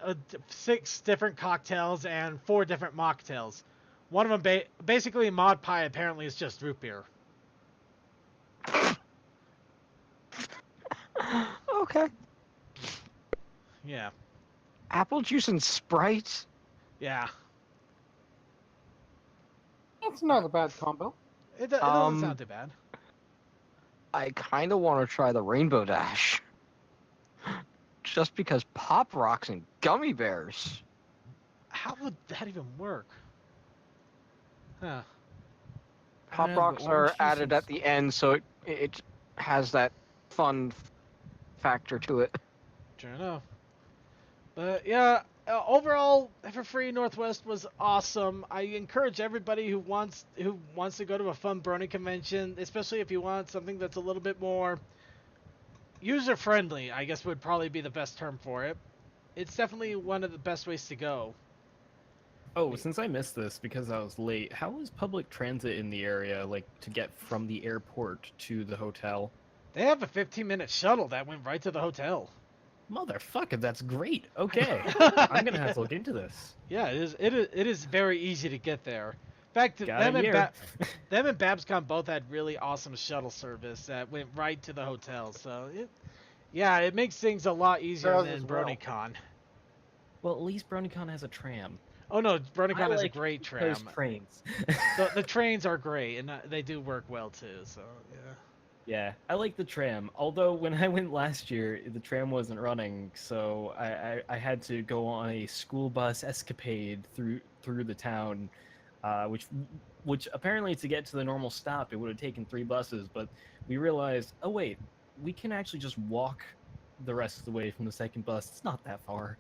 6 different cocktails and 4 different mocktails. One of them, basically Mod Pie, apparently is just root beer. Okay. Yeah. Apple juice and Sprite? Yeah. That's not a bad combo. It doesn't sound too bad. I kind of want to try the Rainbow Dash. Just because Pop Rocks and gummy bears. How would that even work? Huh. I Pop don't know, but rocks orange are juice added at is- the end, so it has that fun factor to it. Sure enough. But yeah, overall, Everfree Northwest was awesome. I encourage everybody who wants to go to a fun Brony convention, especially if you want something that's a little bit more user friendly. I guess would probably be the best term for it. It's definitely one of the best ways to go. Oh, since I missed this because I was late, how is public transit in the area, like, to get from the airport to the hotel? They have a 15-minute shuttle that went right to the hotel. Motherfucker, that's great. Okay, I'm gonna have to look into this. Yeah, it is. It is very easy to get there. In fact, Got them it and here. them and Babscon both had really awesome shuttle service that went right to the hotel. So it makes things a lot easier Does than as well. BronyCon. Well, at least BronyCon has a tram. Oh no, BronyCon I has a like great those tram. trains. The trains are great and they do work well too. So yeah. Yeah, I like the tram. Although when I went last year, the tram wasn't running, so I had to go on a school bus escapade through the town, which apparently to get to the normal stop it would have taken 3 buses, but we realized, oh wait, we can actually just walk the rest of the way from the second bus. It's not that far.